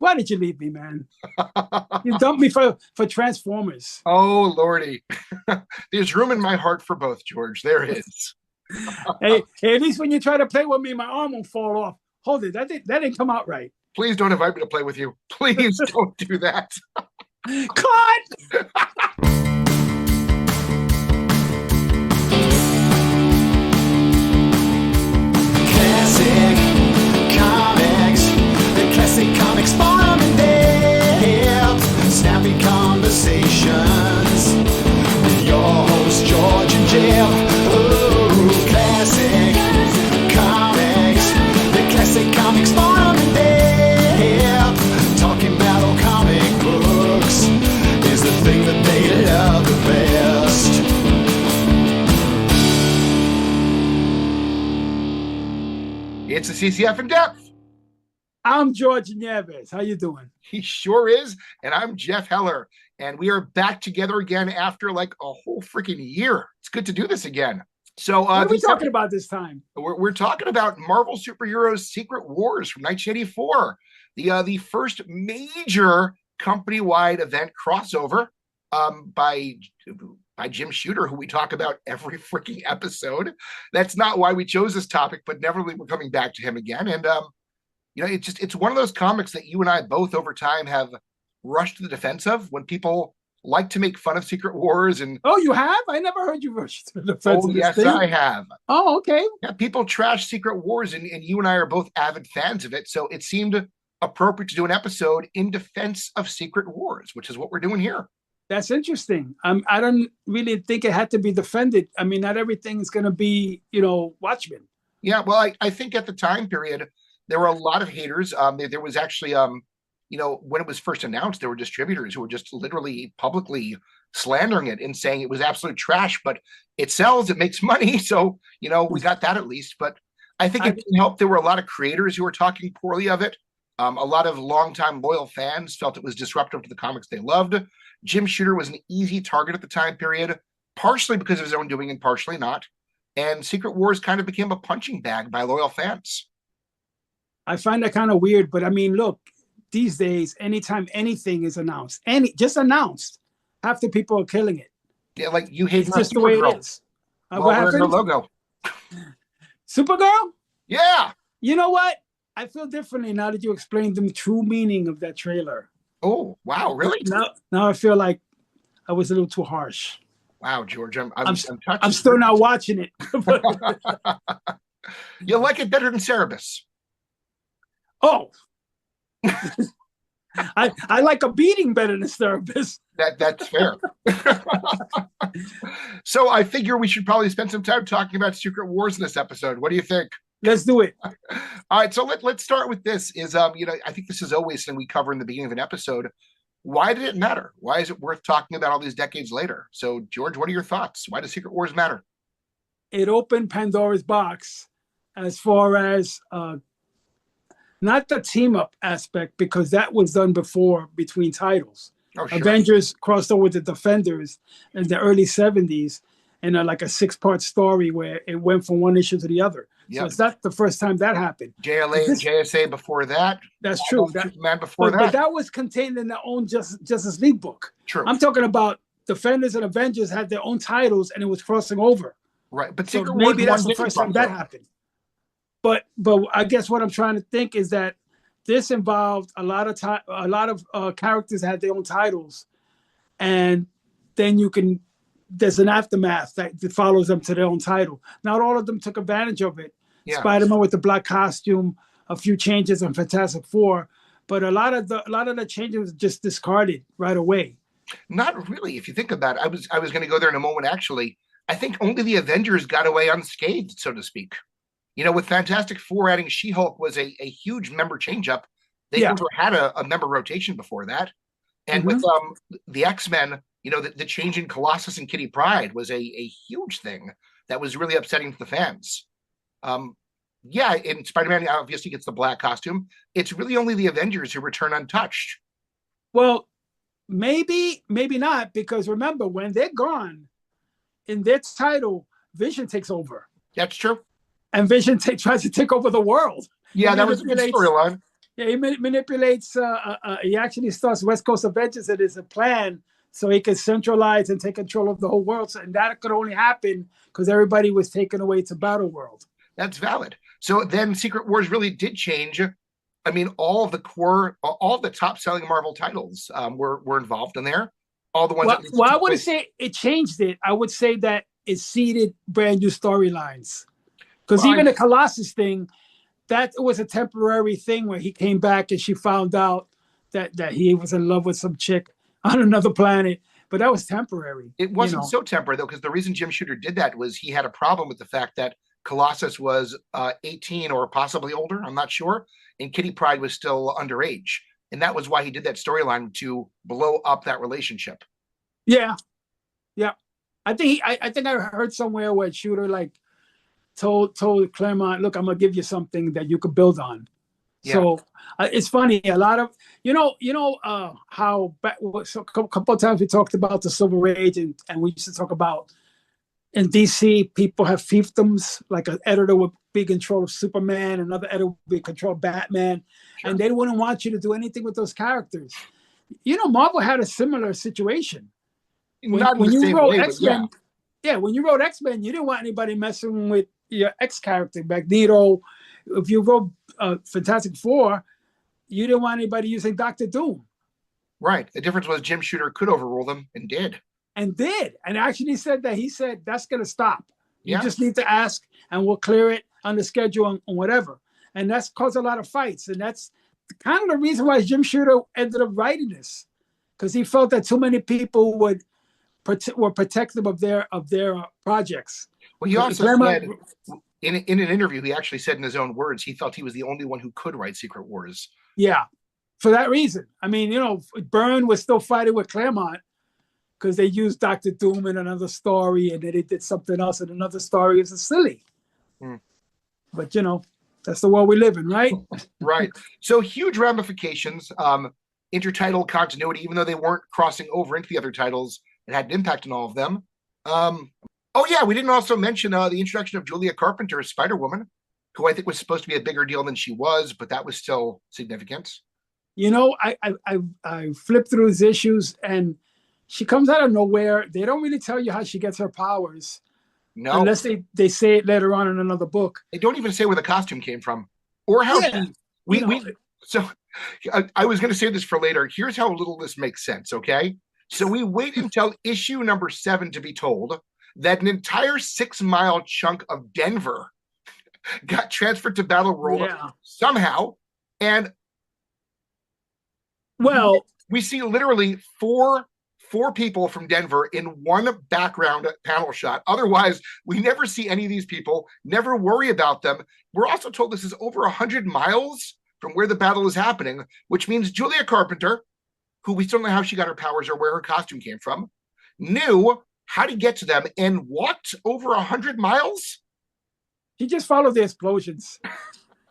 Why did you leave me, man? You dumped me for Transformers. Oh, Lordy. There's room in my heart for both, George. There is. Hey, at least when you try to play with me, my arm won't fall off. Hold it. That didn't come out right. Please don't invite me to play with you. Please don't do that. Cut! Classic comics, the classic comics farm and depth, snappy conversations with your hosts George and Jeff. Oh, classic comics, the classic comics farm and depth, talking about all comic books is the thing that they love the best. It's a CCF in depth. I'm George Nieves. How you doing? He sure is. And I'm Jeff Heller. And we are back together again after like a whole freaking year. It's good to do this again. So what are we talking about this time? We're talking about Marvel Superheroes Secret Wars from 1984. The first major company-wide event crossover by Jim Shooter, who we talk about every freaking episode. That's not why we chose this topic, but nevertheless, we're coming back to him again. And, it's one of those comics that you and I both over time have rushed to the defense of when people like to make fun of Secret Wars. And oh, you have? I never heard you rush to the defense of this yes, thing. I have. Oh, okay. Yeah, people trash Secret Wars, and you and I are both avid fans of it. So it seemed appropriate to do an episode in defense of Secret Wars, which is what we're doing here. That's interesting. I don't really think it had to be defended. I mean, not everything is going to be, Watchmen. Yeah, well, I think at the time period, there were a lot of haters. There was actually, when it was first announced, there were distributors who were just literally publicly slandering it and saying it was absolute trash, but it sells, it makes money. So, we got that at least. But I think it didn't help. There were a lot of creators who were talking poorly of it. A lot of longtime loyal fans felt it was disruptive to the comics they loved. Jim Shooter was an easy target at the time period, partially because of his own doing and partially not. And Secret Wars kind of became a punching bag by loyal fans. I find that kind of weird, but I mean, look, these days, anytime anything is announced, just announced, half the people are killing it. Yeah, like you hate it's just the way it is. What happened? Her logo. Supergirl? Yeah. You know what? I feel differently now that you explained the true meaning of that trailer. Oh, wow, really? Now I feel like I was a little too harsh. Wow, George, I'm still not watching it. You like it better than Cerebus? Oh, I like a beating better than Cerebus. That's fair. So I figure we should probably spend some time talking about Secret Wars in this episode. What do you think? Let's do it. All right, so let's start with this. I think this is always something we cover in the beginning of an episode. Why did it matter? Why is it worth talking about all these decades later? So, George, what are your thoughts? Why does Secret Wars matter? It opened Pandora's box as far as not the team up aspect, because that was done before between titles. Oh, sure. Avengers crossed over with the Defenders in the early 70s in like a 6-part story where it went from one issue to the other. Yep. So it's not the first time that happened. JLA and JSA before that. That's true. Man before that. But that was contained in their own Justice League book. True. I'm talking about Defenders and Avengers had their own titles and it was crossing over. Right. But so maybe that's the first time that happened. But I guess what I'm trying to think is that this involved a lot of characters had their own titles, and then there's an aftermath that follows them to their own title. Not all of them took advantage of it. Yeah. Spider-Man with the black costume, a few changes on Fantastic Four, but a lot of the changes was just discarded right away. Not really, if you think about it. I was going to go there in a moment. Actually, I think only the Avengers got away unscathed, so to speak. With Fantastic Four adding She-Hulk was a huge member change-up. They never had a member rotation before that. And with the X-Men, the change in Colossus and Kitty Pryde was a huge thing that was really upsetting to the fans. In Spider-Man, obviously gets the black costume. It's really only the Avengers who return untouched. Well, maybe not, because remember, when they're gone, in their title, Vision takes over. That's true. And Vision tries to take over the world. Yeah, that was a good storyline. Yeah, he manipulates. He actually starts West Coast Avengers. It is a plan so he can centralize and take control of the whole world. So, and that could only happen because everybody was taken away to Battleworld. That's valid. So then Secret Wars really did change. I mean, all the top selling Marvel titles were involved in there. All the ones. Well, I wouldn't say it changed it. I would say that it seeded brand new storylines. Because even the Colossus thing, that was a temporary thing where he came back and she found out that he was in love with some chick on another planet. But that was temporary. It wasn't so temporary, though, because the reason Jim Shooter did that was he had a problem with the fact that Colossus was 18 or possibly older. I'm not sure. And Kitty Pryde was still underage. And that was why he did that storyline, to blow up that relationship. Yeah. Yeah. I think I heard somewhere where Shooter like told Claremont, look, I'm gonna give you something that you could build on. Yeah. So it's funny. A lot of how a couple of times we talked about the Silver Age, and we used to talk about in DC people have fiefdoms, like an editor would be in control of Superman, another editor would be in control of Batman, and they wouldn't want you to do anything with those characters. Marvel had a similar situation. When you wrote X-Men, when you wrote X-Men, you didn't want anybody messing with your X character, Magneto. If you wrote Fantastic Four, you didn't want anybody using Dr. Doom. Right. The difference was Jim Shooter could overrule them and did. And actually said that. He said, that's going to stop. You just need to ask and we'll clear it on the schedule and whatever. And that's caused a lot of fights. And that's kind of the reason why Jim Shooter ended up writing this, because he felt that too many people were protective of their projects. Well, he also said in an interview, he actually said in his own words, he felt he was the only one who could write Secret Wars. Yeah, for that reason. I mean, Byrne was still fighting with Claremont because they used Dr. Doom in another story, and then they did something else in another story. It's silly. But, that's the world we live in, right? Right. So huge ramifications, intertitle continuity, even though they weren't crossing over into the other titles, it had an impact on all of them. We didn't also mention the introduction of Julia Carpenter as Spider-Woman, who I think was supposed to be a bigger deal than she was, but that was still significant. I flipped through these issues, and she comes out of nowhere. They don't really tell you how she gets her powers. No. Unless they say it later on in another book. They don't even say where the costume came from. Or how So I was going to say this for later. Here's how little this makes sense, okay? So we wait until issue number 7 to be told that an entire 6-mile chunk of Denver got transferred to Battleworld somehow. And we see literally four people from Denver in one background panel shot. Otherwise, we never see any of these people, never worry about them. We're also told this is over 100 miles from where the battle is happening, which means Julia Carpenter, who we still don't know how she got her powers or where her costume came from, knew how to get to them and walked over 100 miles. She just followed the explosions.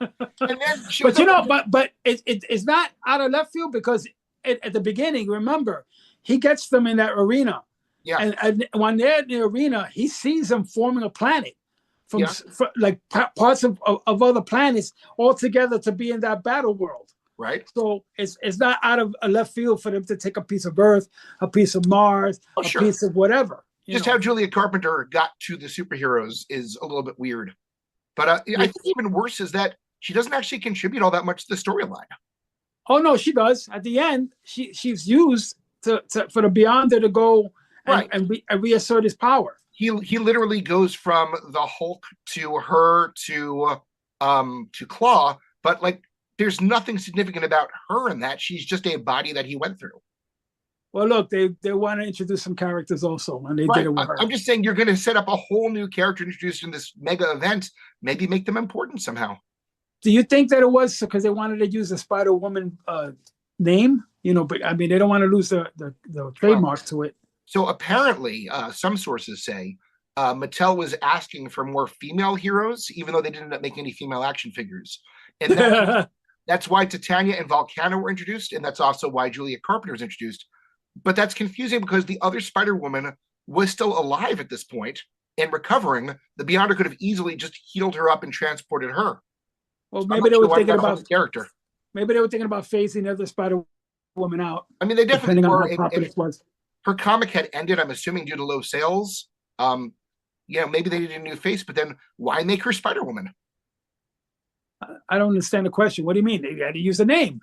And then but it's not out of left field, because at the beginning, remember, he gets them in that arena. Yeah. And when they're in the arena, he sees them forming a planet from parts of other planets all together to be in that battle world. Right. So it's not out of a left field for them to take a piece of Earth, a piece of Mars, piece of whatever. Just how Julia Carpenter got to the superheroes is a little bit weird. But I think even worse is that she doesn't actually contribute all that much to the storyline. Oh, no, she does. At the end, she's used for the Beyonder to go and reassert his power. He literally goes from the Hulk to her to Klaw, but there's nothing significant about her in that. She's just a body that he went through. Well, look, they want to introduce some characters also, and they did it with her. I'm just saying, you're going to set up a whole new character introduced in this mega event. Maybe make them important somehow. Do you think that it was because they wanted to use the Spider-Woman name? But I mean, they don't want to lose the trademark to it. So apparently, some sources say Mattel was asking for more female heroes, even though they didn't end up making any female action figures. And that's why Titania and Volcana were introduced, and that's also why Julia Carpenter was introduced. But that's confusing because the other Spider-Woman was still alive at this point and recovering. The Beyonder could have easily just healed her up and transported her. Well, maybe they were thinking about the character. Maybe they were thinking about phasing the other Spider-Woman out. I mean, they definitely depending were. on how popular it was. Her comic had ended, I'm assuming, due to low sales. Maybe they needed a new face, but then why make her Spider-Woman? I don't understand the question. What do you mean? They had to use a name.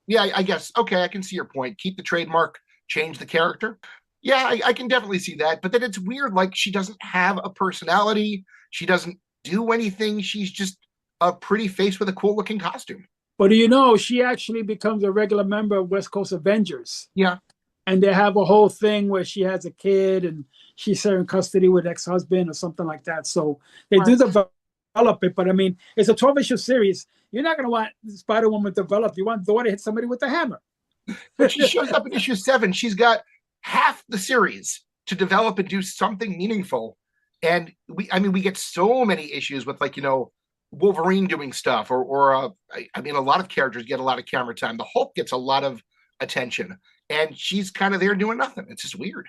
Yeah, I guess. Okay, I can see your point. Keep the trademark, change the character. Yeah, I can definitely see that. But then it's weird. Like, she doesn't have a personality. She doesn't do anything. She's just a pretty face with a cool looking costume. But do you know, she actually becomes a regular member of West Coast Avengers. Yeah. And they have a whole thing where she has a kid and she's in custody with ex-husband or something like that. So they do develop it. But I mean, it's a 12-issue series. You're not going to want Spider-Woman developed. You want Thor to hit somebody with a hammer. But she shows up in issue 7. She's got half the series to develop and do something meaningful. And we get so many issues with, like, Wolverine doing stuff, or a lot of characters get a lot of camera time. The Hulk gets a lot of attention, and she's kind of there doing nothing. It's just weird.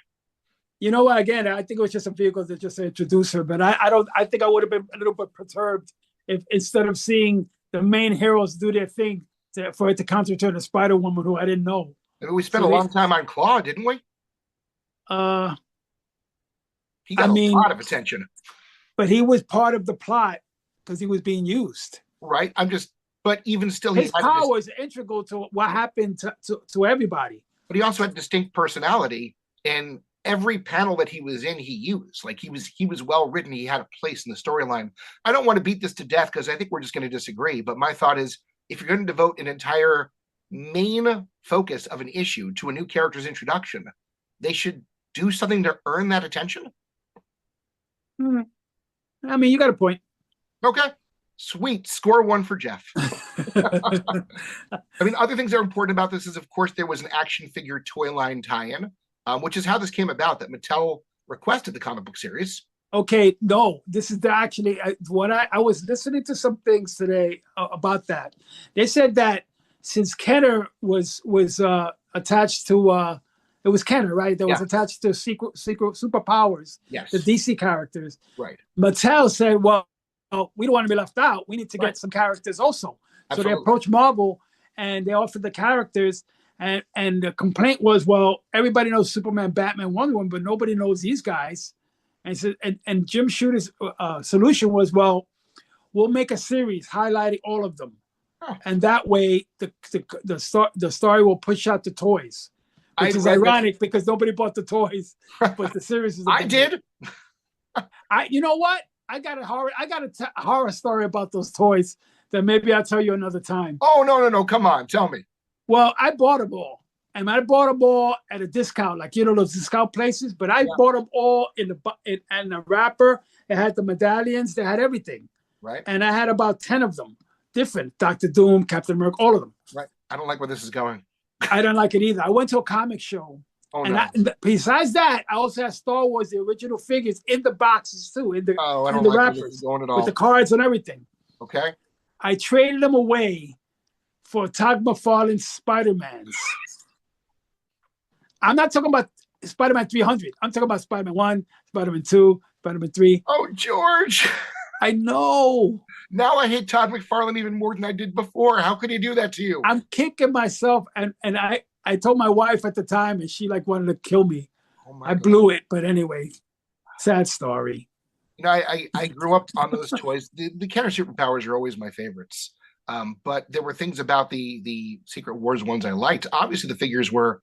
You know what? Again, I think it was just a vehicle to just introduce her, but I think I would have been a little bit perturbed if, instead of seeing the main heroes do their thing, for it to concentrate on Spider-Woman, who I didn't know. I mean, we spent a long time on Klaw, didn't we? He got a lot of attention. But he was part of the plot because he was being used. Right. But even still, his power is integral to what happened to everybody. But he also had distinct personality, and every panel that he was in, he used. Like, he was well written. He had a place in the storyline. I don't want to beat this to death because I think we're just going to disagree. But my thought is, if you're going to devote an entire main focus of an issue to a new character's introduction, they should do something to earn that attention. I mean, you got a point. Okay. Sweet. Score 1 for Jeff. I mean, other things that are important about this is, of course, there was an action figure toy line tie-in, which is how this came about, that Mattel requested the comic book series. Okay, no, this is actually what I was listening to some things today about that. They said that since Kenner was attached to it was Kenner, right? That was attached to secret superpowers, yes, the DC characters. Right. Mattel said, well, we don't want to be left out. We need to get some characters also. Absolutely. So they approached Marvel and they offered the characters. And the complaint was, well, everybody knows Superman, Batman, Wonder Woman, but nobody knows these guys. And so, and Jim Shooter's solution was, well, we'll make a series highlighting all of them, and that way the story will push out the toys, which is ironic because nobody bought the toys, but the series is. I did. You know what? I got a horror story about those toys that maybe I'll tell you another time. Oh no! Come on, tell me. Well, I bought them all. And I bought them all at a discount, like, those discount places. But I bought them all in the wrapper. It had the medallions. They had everything. Right. And I had about 10 of them, different. Dr. Doom, Captain America, all of them. Right. I don't like where this is going. I don't like it either. I went to a comic show. Oh, and no. Besides that, I also had Star Wars, the original figures, in the boxes too, in the wrappers, going at all. with the cards and everything. Okay. I traded them away for Todd McFarlane's Spider-Mans. I'm not talking about Spider-Man 300. I'm talking about Spider-Man 1, Spider-Man 2, Spider-Man 3. Oh, George. I know. Now I hate Todd McFarlane even more than I did before. How could he do that to you? I'm kicking myself. And I told my wife at the time, and she wanted to kill me. Oh my God. Blew it. But anyway, sad story. I grew up on those toys. The Kenner superpowers are always my favorites. But there were things about the Secret Wars ones I liked. Obviously, the figures were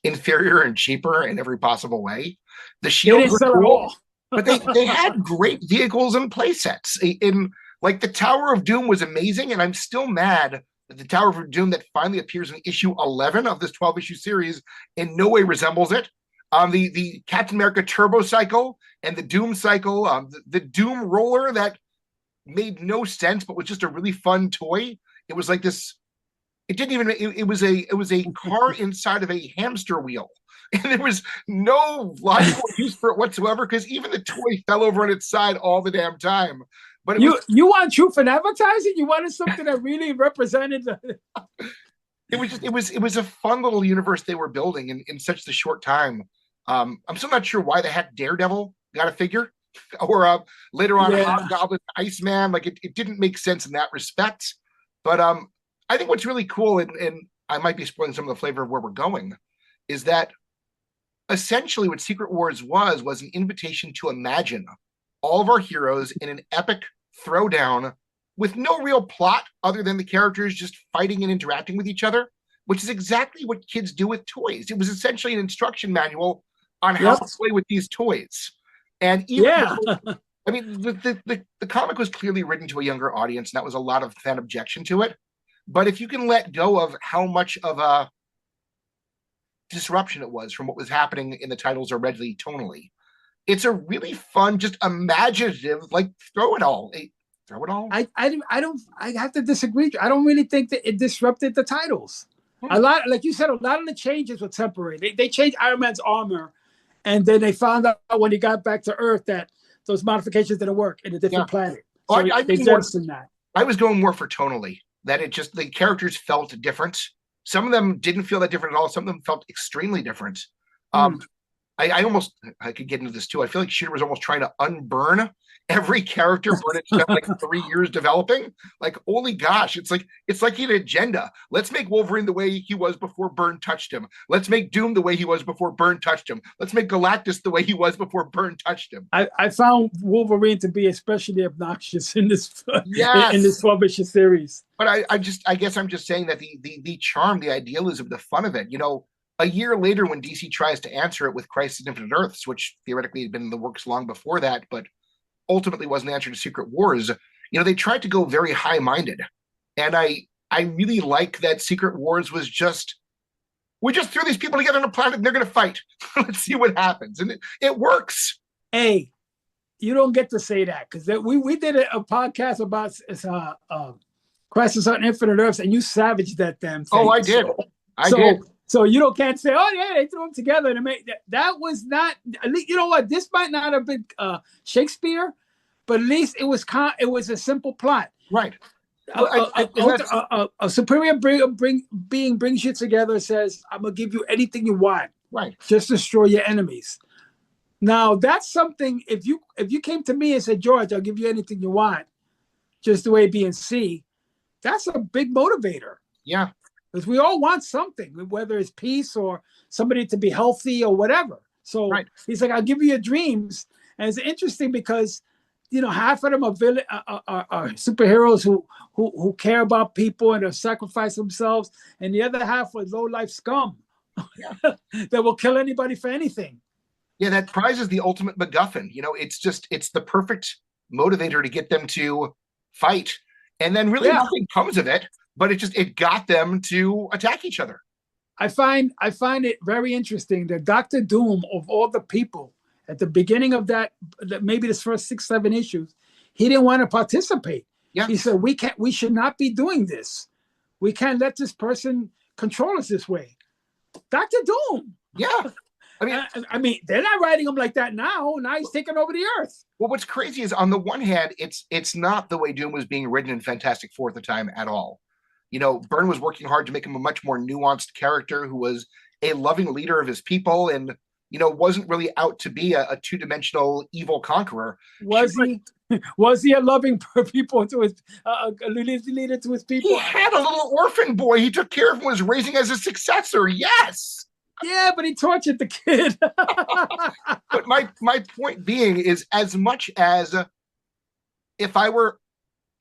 inferior and cheaper in every possible way. The shields were cool, but they had great vehicles and play sets. Like the Tower of Doom was amazing, and I'm still mad that the Tower of Doom that finally appears in issue 11 of this 12-issue series in no way resembles it. The Captain America Turbo Cycle and the Doom Cycle, the Doom Roller that made no sense but was just a really fun toy. It was like this. It didn't even. It was a car inside of a hamster wheel, and there was no logical use for it whatsoever because even the toy fell over on its side all the damn time. But you want truth in advertising? You wanted something that really represented. It was a fun little universe they were building in such a short time. I'm still not sure why the heck Daredevil got a figure, or later on Hobgoblin, Iceman. Like it didn't make sense in that respect. But I think what's really cool, and I might be spoiling some of the flavor of where we're going, is that essentially what Secret Wars was an invitation to imagine all of our heroes in an epic throwdown with no real plot other than the characters just fighting and interacting with each other, which is exactly what kids do with toys. It was essentially an instruction manual on how to play with these toys. And even though, I mean, the comic was clearly written to a younger audience, and that was a lot of fan objection to it. But if you can let go of how much of a disruption it was from what was happening in the titles already tonally, it's a really fun, just imaginative, like throw it all. Throw it all. I have to disagree. I don't really think that it disrupted the titles. A lot, like you said, a lot of the changes were temporary. They changed Iron Man's armor, and then they found out when he got back to Earth that those modifications didn't work in a different planet. So they jettisoned that. I was going more for tonally, that it just, the characters felt different. Some of them didn't feel that different at all. Some of them felt extremely different. I could get into this too. I feel like Shooter was almost trying to unburn every character when it spent like 3 years developing. Like, holy gosh, it's like he had an agenda. Let's make Wolverine the way he was before Byrne touched him. Let's make Doom the way he was before Byrne touched him. Let's make Galactus the way he was before Byrne touched him. I found Wolverine to be especially obnoxious in this in this 12-issue series. But I guess I'm just saying that the charm, the idealism, the fun of it, you know, a year later when DC tries to answer it with Crisis on Infinite Earths, which theoretically had been in the works long before that, but ultimately wasn't the answer to Secret Wars, you know, they tried to go very high-minded. And I really like that Secret Wars was just, we just threw these people together on a planet and they're going to fight. Let's see what happens. And it works. Hey, you don't get to say that, because we did a podcast about Crisis on Infinite Earths, and you savaged that damn thing. Oh, I did. I did. So you can't say, oh yeah, they threw them together and make that was not. At least, you know what? This might not have been Shakespeare, but at least it was a simple plot. Right. A superior being brings you together, says, "I'm gonna give you anything you want. Right. Just destroy your enemies." Now that's something. If you came to me and said, "George, I'll give you anything you want," just do A, B, and C, that's a big motivator. Yeah. Because we all want something, whether it's peace or somebody to be healthy or whatever. So he's like, I'll give you your dreams. And it's interesting because, you know, half of them are superheroes who care about people and have sacrificed themselves. And the other half are low-life scum that will kill anybody for anything. Yeah, that prize is the ultimate MacGuffin. You know, it's the perfect motivator to get them to fight. And then really nothing comes of it. But it got them to attack each other. I find it very interesting that Dr. Doom, of all the people, at the beginning of that maybe this first 6-7 issues, he didn't want to participate. Yeah. He said, we should not be doing this. We can't let this person control us this way. Dr. Doom. Yeah. I mean, they're not writing him like that now. Now he's taking over the Earth. Well, what's crazy is, on the one hand, it's not the way Doom was being written in Fantastic Four at the time at all. You know, Byrne was working hard to make him a much more nuanced character who was a loving leader of his people and, you know, wasn't really out to be a two-dimensional evil conqueror. Was he a loving people to his leader to his people? He had a little orphan boy he took care of and was raising as a successor. Yes. Yeah, but he tortured the kid. But my point being is, as much as if I were,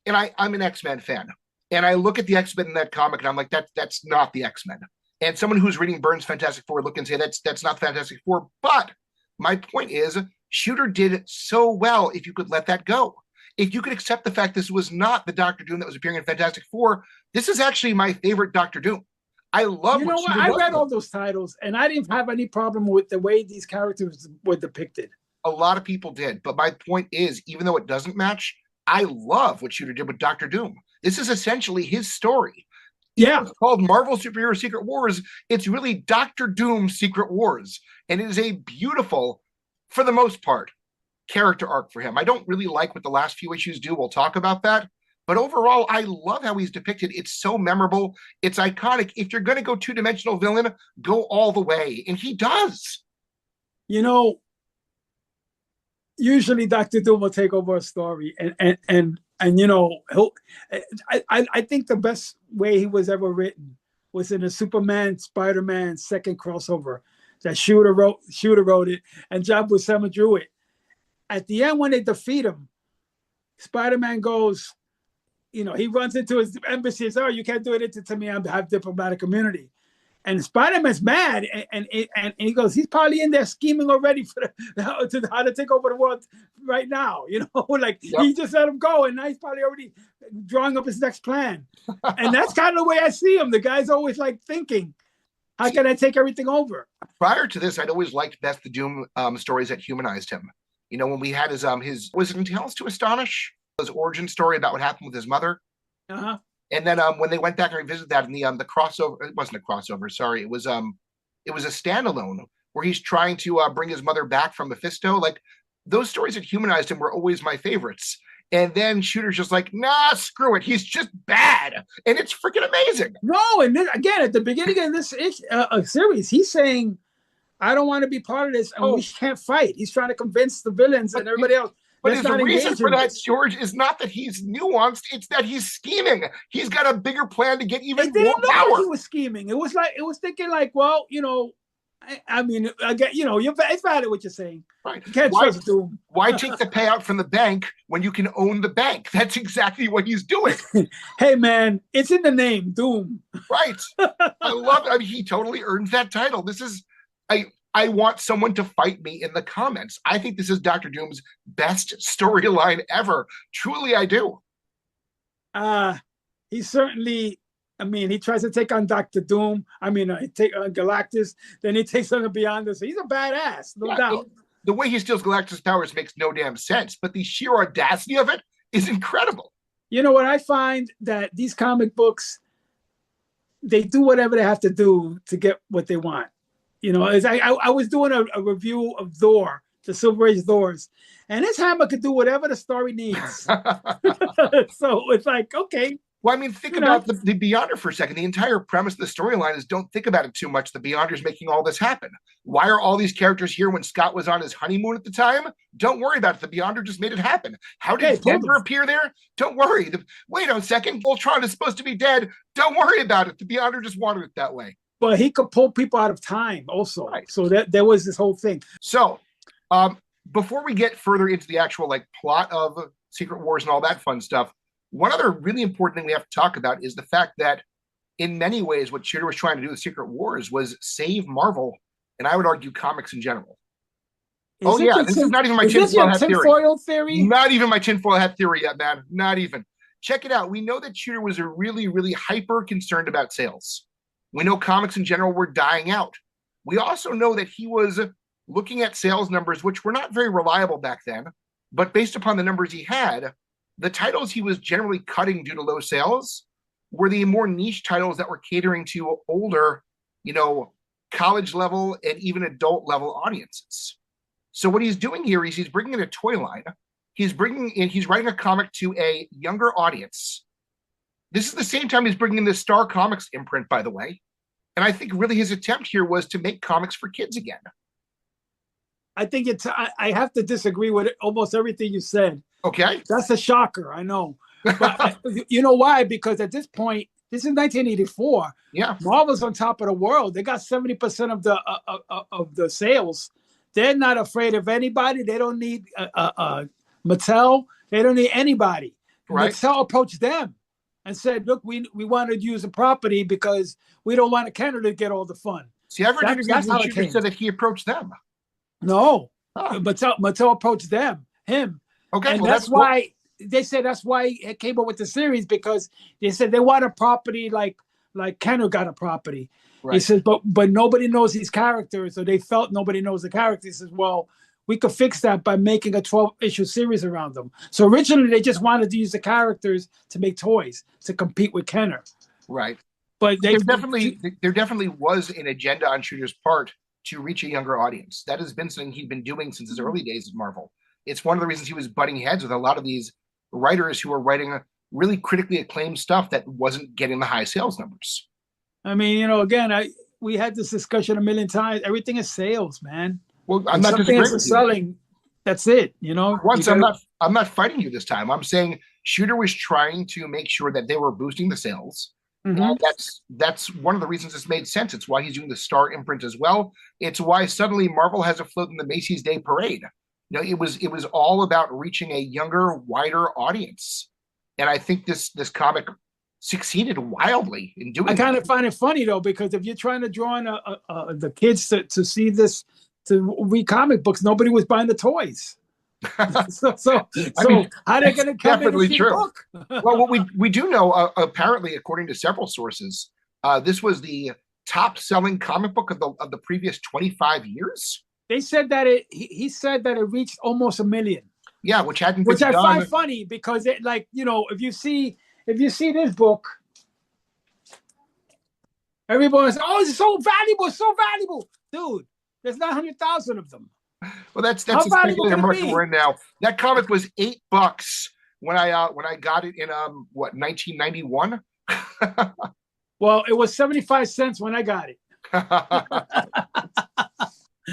and I'm an X-Men fan, and I look at the X-Men in that comic, and I'm like, that's not the X-Men. And someone who's reading Byrne's Fantastic Four look and say that's not Fantastic Four. But my point is, Shooter did so well if you could let that go. If you could accept the fact this was not the Doctor Doom that was appearing in Fantastic Four, this is actually my favorite Doctor Doom. I love. You know what? I read all those titles, and I didn't have any problem with the way these characters were depicted. A lot of people did, but my point is, even though it doesn't match, I love what Shooter did with Doctor Doom. This is essentially his story. Yeah. It's called Marvel Superhero Secret Wars. It's really Doctor Doom's Secret Wars. And it is a beautiful, for the most part, character arc for him. I don't really like what the last few issues do. We'll talk about that. But overall, I love how he's depicted. It's so memorable. It's iconic. If you're going to go two-dimensional villain, go all the way. And he does. You know, usually Dr. Doom will take over a story. And And I think the best way he was ever written was in a Superman Spider-Man second crossover that Shooter wrote it, and John Buscema drew it. At the end, when they defeat him, Spider-Man goes, he runs into his embassy and says, "Oh, you can't do it to me. I have diplomatic immunity." And Spider-Man's mad, and he goes, he's probably in there scheming already for how to take over the world right now. Like he just let him go, and now he's probably already drawing up his next plan. And that's kind of the way I see him. The guy's always like thinking, how can I take everything over? Prior to this, I'd always liked best the Doom stories that humanized him. When we had his was it in Tales to Astonish? His origin story about what happened with his mother. Uh-huh. And then when they went back and revisited that in the crossover, it wasn't a crossover, sorry. It was a standalone where he's trying to bring his mother back from Mephisto. Like those stories that humanized him were always my favorites. And then Shooter's just like, nah, screw it. He's just bad. And it's freaking amazing. No, and then again, at the beginning of this series, he's saying, I don't want to be part of this, and we can't fight. He's trying to convince the villains and everybody else. But his reason for that, George, is not that he's nuanced. It's that he's scheming. He's got a bigger plan to get even more power. He was scheming. It was thinking like, well, I mean, again, it's valid what you're saying. Right. You can't trust Doom. Why take the payout from the bank when you can own the bank? That's exactly what he's doing. Hey, man, it's in the name, Doom. Right. I love it. I mean, he totally earns that title. This is, I want someone to fight me in the comments. I think this is Dr. Doom's best storyline ever. Truly, I do. He certainly, he tries to take on Dr. Doom. He take on Galactus. Then he takes on the Beyonders. So he's a badass, no doubt. The way he steals Galactus' powers makes no damn sense, but the sheer audacity of it is incredible. You know what I find? That these comic books, they do whatever they have to do to get what they want. As I was doing a review of Thor, the Silver Age Thors, and this hammer could do whatever the story needs. So it's like, okay. Well, think about the Beyonder for a second. The entire premise of the storyline is don't think about it too much. The Beyonder's making all this happen. Why are all these characters here when Scott was on his honeymoon at the time? Don't worry about it. The Beyonder just made it happen. How did Denver appear there? Don't worry. Wait a second. Ultron is supposed to be dead. Don't worry about it. The Beyonder just wanted it that way. But he could pull people out of time also. Right. So that there was this whole thing. So before we get further into the actual plot of Secret Wars and all that fun stuff, one other really important thing we have to talk about is the fact that in many ways what Shooter was trying to do with Secret Wars was save Marvel, and I would argue comics in general. This is not even my tinfoil theory. Not even my tinfoil hat theory yet, man. Not even. Check it out. We know that Shooter was a really, really hyper concerned about sales. We know comics in general were dying out. We also know that he was looking at sales numbers, which were not very reliable back then, but based upon the numbers he had, the titles he was generally cutting due to low sales were the more niche titles that were catering to older, college level and even adult level audiences. So what he's doing here is he's bringing in a toy line. He's writing a comic to a younger audience. This is the same time he's bringing in the Star Comics imprint, by the way. And I think really his attempt here was to make comics for kids again. I think I have to disagree with almost everything you said. Okay. That's a shocker, I know. But you know why? Because at this point, this is 1984. Yeah. Marvel's on top of the world. They got 70% of the sales. They're not afraid of anybody. They don't need Mattel. They don't need anybody. Right. Mattel approached them and said, look, we want to use the property because we don't want Kenner to get all the fun. See, I've read interviews where Shooter said that he approached them. No, Mattel approached him. Okay, and that's why they said that's why it came up with the series, because they said they want a property like Kenner got a property. Right. He says, but nobody knows these characters, or they felt nobody knows the characters. He says, well, we could fix that by making a 12-issue series around them. So originally they just wanted to use the characters to make toys to compete with Kenner. Right. But there definitely was an agenda on Shooter's part to reach a younger audience. That has been something he'd been doing since his early days at Marvel. It's one of the reasons he was butting heads with a lot of these writers who were writing really critically acclaimed stuff that wasn't getting the high sales numbers. I mean, again, we had this discussion a million times. Everything is sales, man. Well, I'm not disagreeing with selling. That's it. I'm not fighting you this time. I'm saying Shooter was trying to make sure that they were boosting the sales. And that's one of the reasons this made sense. It's why he's doing the Star imprint as well. It's why suddenly Marvel has a float in the Macy's Day Parade. It was all about reaching a younger, wider audience. And I think this comic succeeded wildly in doing. I kind of find it funny though, because if you're trying to draw in the kids to see this, to read comic books, nobody was buying the toys. so I mean, how are they going to come definitely in and true. book? Well, what we do know, apparently, according to several sources, this was the top-selling comic book of the previous 25 years. They said that he said that it reached almost 1 million. Yeah, which hadn't been which I done. find funny because it, like, if you see this book, everyone's, oh, it's so valuable, dude. There's 900,000 of them. Well, that's the speculative market we're in now. That comic was $8 when I got it in 1991. Well, it was 75 cents when I got it.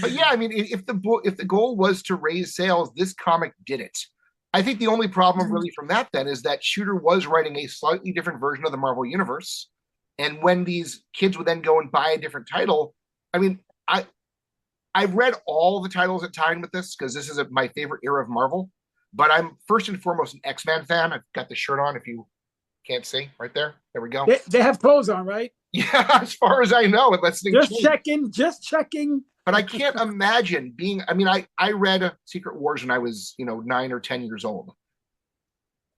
But yeah, I mean, if the goal was to raise sales, this comic did it. I think the only problem really from that then is that Shooter was writing a slightly different version of the Marvel Universe, and when these kids would then go and buy a different title, I mean, I've read all the titles that tie in with this because this is my favorite era of Marvel. But I'm first and foremost an X-Men fan. I've got the shirt on. If you can't see, right there. There we go. They have clothes on, right? Yeah, as far as I know, unless just checking. But I can't imagine being. I mean, I read Secret Wars when I was 9 or 10 years old.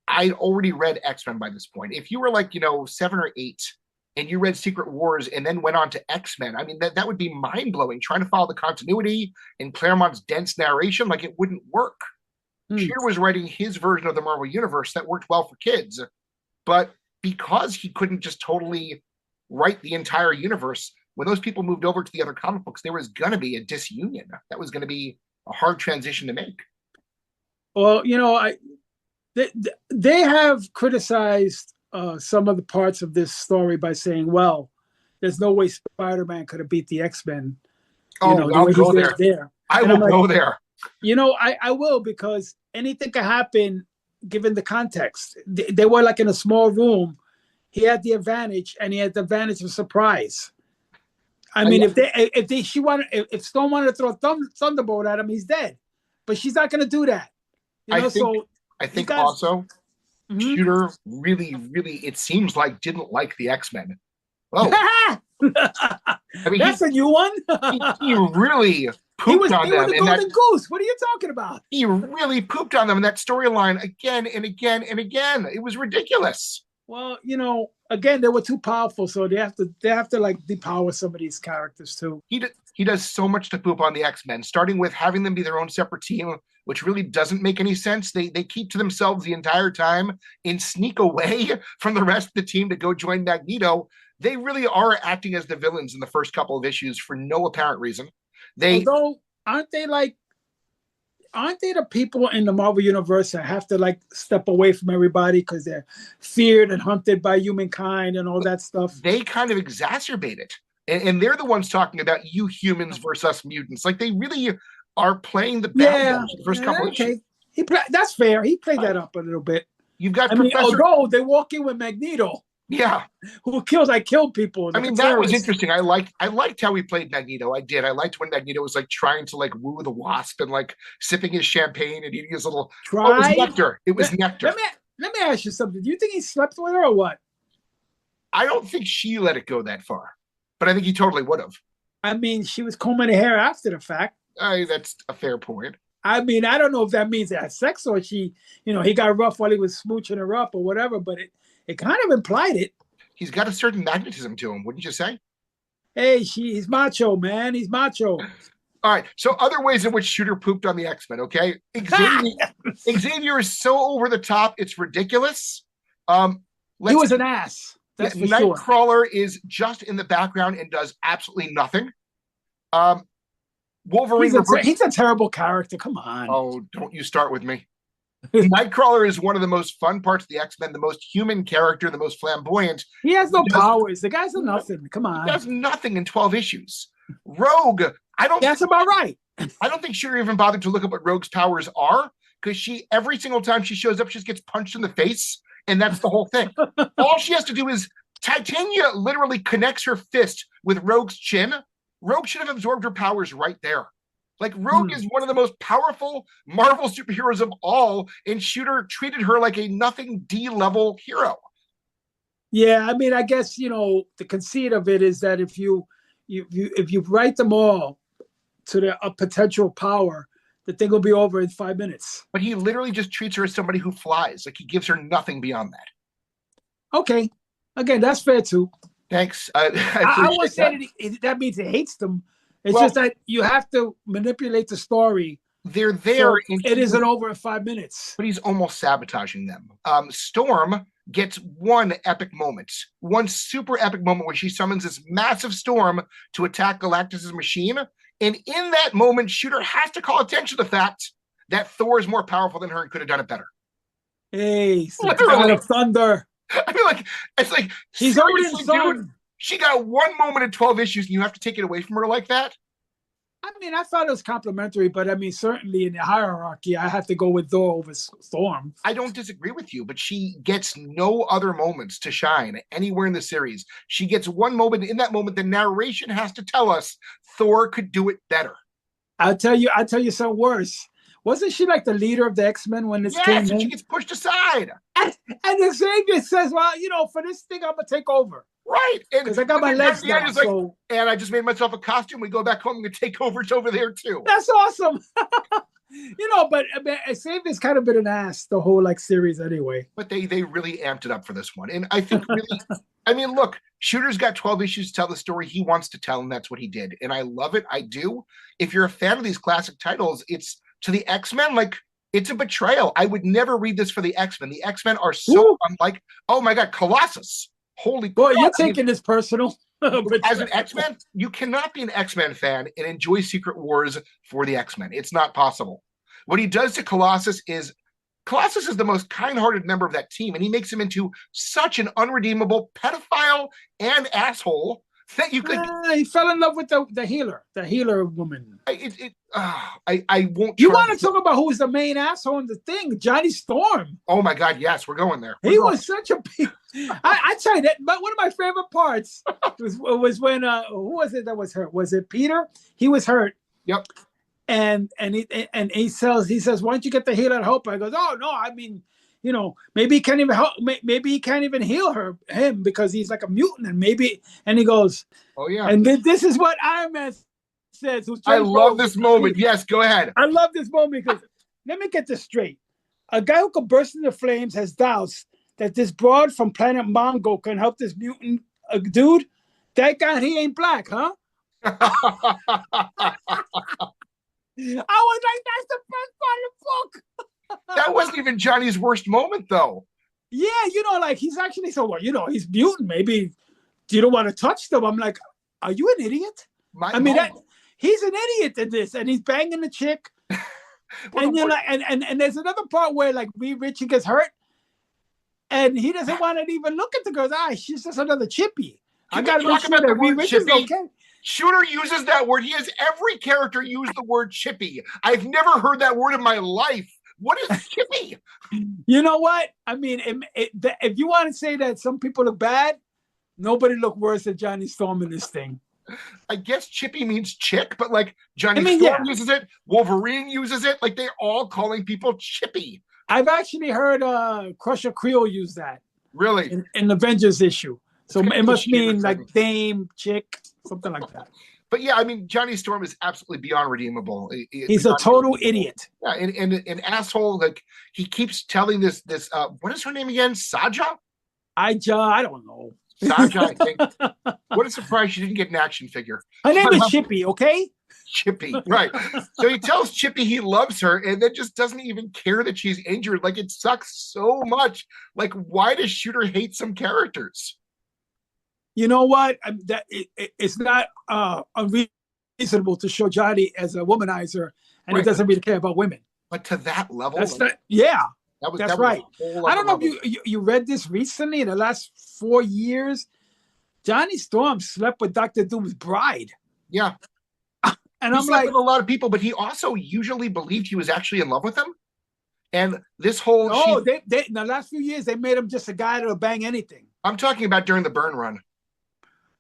I already read X-Men by this point. If you were like 7 or 8. And you read Secret Wars and then went on to X-Men, I mean, that would be mind-blowing. Trying to follow the continuity and Claremont's dense narration, like it wouldn't work. Shear was writing his version of the Marvel Universe that worked well for kids. But because he couldn't just totally write the entire universe, when those people moved over to the other comic books, there was going to be a disunion. That was going to be a hard transition to make. Well, they have criticized some of the parts of this story by saying, well, there's no way Spider-Man could have beat the X-Men. I'll go there. I will go there. I will, because anything can happen given the context. They were like in a small room. He had the advantage, and he had the advantage of surprise. I mean, if Stone wanted to throw Thunderbolt at him, he's dead. But she's not going to do that. I think also Shooter really, it seems like didn't like the X-Men. Oh, I mean, that's a new one. he really pooped on them. He was the golden goose. What are you talking about? He really pooped on them in that storyline again and again and again. It was ridiculous. Well, again, they were too powerful, so they have to like depower some of these characters too. He does so much to poop on the X-Men, starting with having them be their own separate team, which really doesn't make any sense. They keep to themselves the entire time and sneak away from the rest of the team to go join Magneto. They really are acting as the villains in the first couple of issues for no apparent reason. Aren't they the people in the Marvel Universe that have to like step away from everybody because they're feared and hunted by humankind and all that stuff? They kind of exacerbate it. And they're the ones talking about you humans versus us mutants. Like they really are playing the bad the first couple of issues. That's fair. He played that up a little bit. You've got although they walk in with Magneto. Yeah. Who killed people. I mean, that was interesting. I liked how he played Magneto. I did. I liked when Magneto was like trying to like woo the Wasp and like sipping his champagne and eating his little it was nectar. It was nectar. Let me ask you something. Do you think he slept with her or what? I don't think she let it go that far. But I think he totally would have. I mean, she was combing her hair after the fact. That's a fair point. I mean, I don't know if that means they had sex or he got rough while he was smooching her up or whatever, but it kind of implied it. He's got a certain magnetism to him, wouldn't you say? Hey, he's macho, man. He's macho. All right. So other ways in which Shooter pooped on the X-Men, okay? Xavier is so over the top, it's ridiculous. He was an ass. That's for sure. Nightcrawler is just in the background and does absolutely nothing. Wolverine. He's a terrible character. Come on. Oh, don't you start with me. Nightcrawler is one of the most fun parts of the X-Men, the most human character, the most flamboyant. He has no powers. The guy's a nothing. Come on. He does nothing in 12 issues. Rogue, That's about right. I don't think Shooter even bothered to look up what Rogue's powers are, because every single time she shows up, she just gets punched in the face, and that's the whole thing. All she has to do is Titania literally connects her fist with Rogue's chin. Rogue should have absorbed her powers right there. Like, Rogue is one of the most powerful Marvel superheroes of all, and Shooter treated her like a nothing D-level hero. Yeah, I mean, I guess, the conceit of it is that if you write them all to their potential power, the thing will be over in 5 minutes. But he literally just treats her as somebody who flies. Like, he gives her nothing beyond that. Okay. Again, that's fair too. Thanks. I won't say that means he hates them. It's just that you have to manipulate the story. They're there. So it isn't over in 5 minutes. But he's almost sabotaging them. Storm gets one epic moment, one super epic moment where she summons this massive storm to attack Galactus's machine. And in that moment, Shooter has to call attention to the fact that Thor is more powerful than her and could have done it better. Hey, God of Thunder. I mean, it's like, he's Odin's son. Dude, she got one moment in 12 issues and you have to take it away from her like that? I mean, I thought it was complimentary, but I mean, certainly in the hierarchy, I have to go with Thor over Storm. I don't disagree with you, but she gets no other moments to shine anywhere in the series. She gets one moment. In that moment, the narration has to tell us Thor could do it better. I'll tell you something worse. Wasn't she like the leader of the X-Men when this came in? She gets pushed aside. And Xavier says, well, for this thing, I'm going to take over. Right. Because I got my legs down. And I just made myself a costume. We go back home and we take over. It's over there, too. That's awesome. But Xavier's kind of been an ass the whole series anyway. But they really amped it up for this one. And I think really, I mean, look, Shooter's got 12 issues to tell the story he wants to tell, and that's what he did. And I love it. I do. If you're a fan of these classic titles, it's to the X-Men, it's a betrayal. I would never read this for the X-Men. The X-Men are so unlike, oh my God, Colossus. Holy boy, you're taking this personal. As an X-Men, you cannot be an X-Men fan and enjoy Secret Wars for the X-Men. It's not possible. What he does to Colossus is the most kind-hearted member of that team, and he makes him into such an unredeemable pedophile and asshole that you could. He fell in love with the healer woman. I won't. You want to talk about who's the main asshole in the thing? Johnny Storm. Oh my God, yes, we're going there. He was such a big. I tell you that, but one of my favorite parts was when who was it that was hurt? Was it Peter? He was hurt. Yep. And he says, why don't you get the healer help? I goes, oh no, I mean, maybe he can't even help. Maybe he can't even heal him because he's like a mutant, and he goes, oh yeah. And this is what Iron Man says. I love this moment. Yes, go ahead. I love this moment because let me get this straight. A guy who could burst into flames has doubts that this broad from planet Mongo can help this mutant dude. That guy, he ain't black, huh? I was like, that's the best part of the book. That wasn't even Johnny's worst moment, though. Yeah, he's actually so, he's mutant. Maybe you don't want to touch them. I'm like, are you an idiot? He's an idiot in this, and he's banging the chick. And you're like, and there's another part where Richie gets hurt, and he doesn't want to even look at the girl's eye. She's just another chippy. I got to make sure that Richie's okay. Shooter uses that word. He has every character use the word chippy. I've never heard that word in my life. What is chippy? You know what? I mean, if you want to say that some people look bad, nobody look worse than Johnny Storm in this thing. I guess chippy means chick, but Johnny Storm uses it. Wolverine uses it. They're all calling people chippy. I've actually heard Crusher Creel use that. Really? In the Avengers issue. So it must mean dame, chick, something like that. But yeah, I mean, Johnny Storm is absolutely beyond redeemable. He's a total idiot. Yeah, and an asshole. He keeps telling this. What is her name again? Saja? I don't know. Saja, I think. What a surprise she didn't get an action figure. Her name is Chippy, okay? Chippy, right. So he tells Chippy he loves her and then just doesn't even care that she's injured. It sucks so much. Why does Shooter hate some characters? You know what? It's not unreasonable to show Johnny as a womanizer, and he doesn't really care about women. But to that level, that's right. I don't know level. if you read this recently in the last 4 years. Johnny Storm slept with Dr. Doom's bride. Yeah, and I'm with a lot of people, but he also usually believed he was actually in love with them. And this whole they in the last few years they made him just a guy that'll bang anything. I'm talking about during the Byrne run.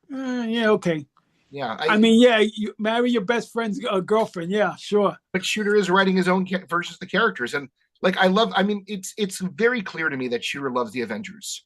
Yeah, okay. Yeah, I mean, yeah, you marry your best friend's girlfriend. Yeah, sure. But Shooter is writing his own versions of the characters, and like I mean, it's very clear to me that Shooter loves the Avengers,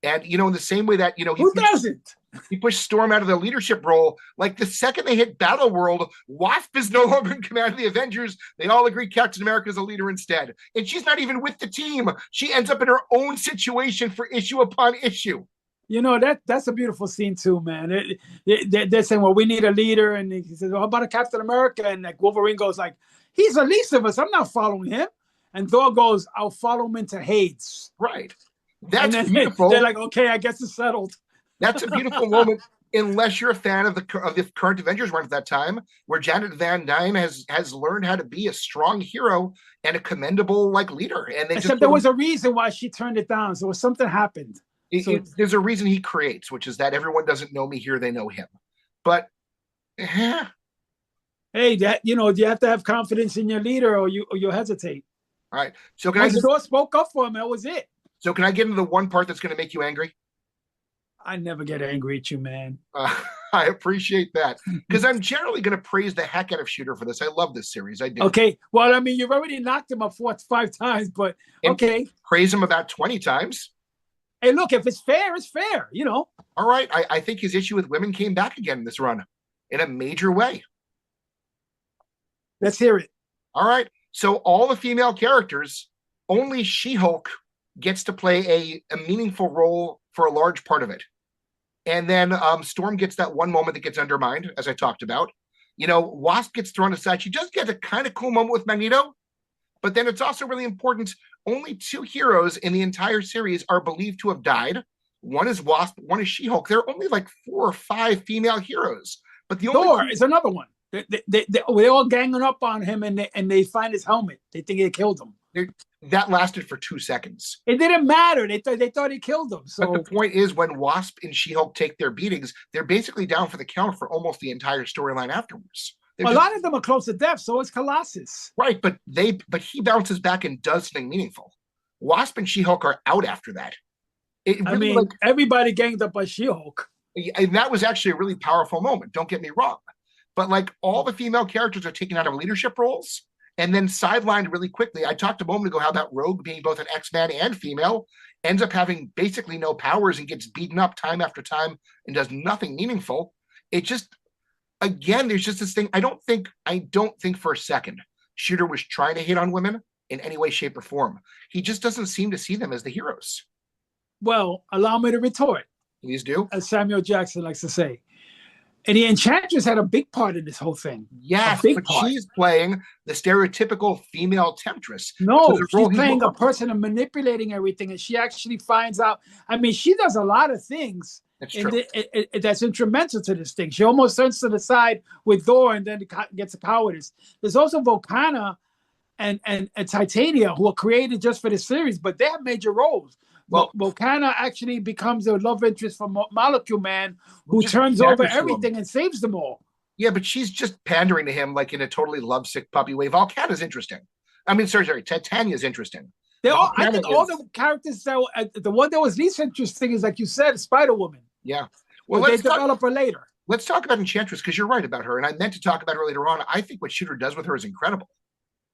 and in the same way that who doesn't? He pushed Storm out of the leadership role. Like the second they hit Battleworld, Wasp is no longer in command of the Avengers. They all agree Captain America is a leader instead, and she's not even with the team. She ends up in her own situation for issue upon issue. That's a beautiful scene too, man. They're saying, well, we need a leader, and he says, well, how about a Captain America? And like Wolverine goes like, he's the least of us. I'm not following him. And Thor goes, I'll follow him into Hades. Right. That's beautiful. They're like, okay, I guess it's settled. That's a beautiful moment, unless you're a fan of the current Avengers run at that time, where Janet Van Dyne has learned how to be a strong hero and a commendable leader. And except there was a reason why she turned it down. So something happened. There's a reason he creates, which is that everyone doesn't know me here; they know him. But hey, that you have to have confidence in your leader, or you'll hesitate. All right. So Thor spoke up for him. That was it. So can I get into the one part that's going to make you angry? I never get angry at you, man. I appreciate that, because I'm generally going to praise the heck out of Shooter for this. I love this series. I do. Okay. Well, I mean, you've already knocked him up 4 to 5 times, but okay. Praise him about 20 times. Hey, look, if it's fair, it's fair, All right. I think his issue with women came back again in this run in a major way. Let's hear it. All right. So all the female characters, only She-Hulk gets to play a meaningful role for a large part of it. And then Storm gets that one moment that gets undermined, as I talked about. Wasp gets thrown aside. She does get a kind of cool moment with Magneto. But then it's also really important. Only 2 heroes in the entire series are believed to have died. One is Wasp, one is She-Hulk. There are only like 4 or 5 female heroes. But the Thor is another one. They're all ganging up on him, and they find his helmet. They think they killed him. That lasted for 2 seconds. It didn't matter. They thought he killed them. So but the point is, when Wasp and She-Hulk take their beatings, they're basically down for the count for almost the entire storyline afterwards. A lot of them are close to death, so is Colossus. Right, but he bounces back and does something meaningful. Wasp and She-Hulk are out after that. Everybody ganged up by She-Hulk. And that was actually a really powerful moment, don't get me wrong. But all the female characters are taken out of leadership roles and then sidelined really quickly. I talked a moment ago how that Rogue, being both an X-Man and female, ends up having basically no powers and gets beaten up time after time and does nothing meaningful. It just... Again, there's just this thing. I don't think for a second Shooter was trying to hit on women in any way, shape, or form. He just doesn't seem to see them as the heroes. Well, allow me to retort. Please do. As Samuel Jackson likes to say. And the Enchantress had a big part in this whole thing. Yes, but she's playing the stereotypical female temptress. No, she's playing a person and manipulating everything. And she actually finds out. I mean, she does a lot of things. That's true. That's instrumental to this thing. She almost turns to the side with Thor and then gets a cowardice. There's also Volcana and Titania, who are created just for the series, but they have major roles. Well, Volcana actually becomes a love interest for Molecule Man, who turns over everything and saves them all. Yeah, but she's just pandering to him in a totally lovesick puppy way. Volcana's interesting. I mean, sorry, Titania's interesting. I think all the characters the one that was least interesting is, like you said, Spider-Woman. Yeah. Well, they develop her later. Let's talk about Enchantress, because you're right about her, and I meant to talk about her later on. I think what Shooter does with her is incredible.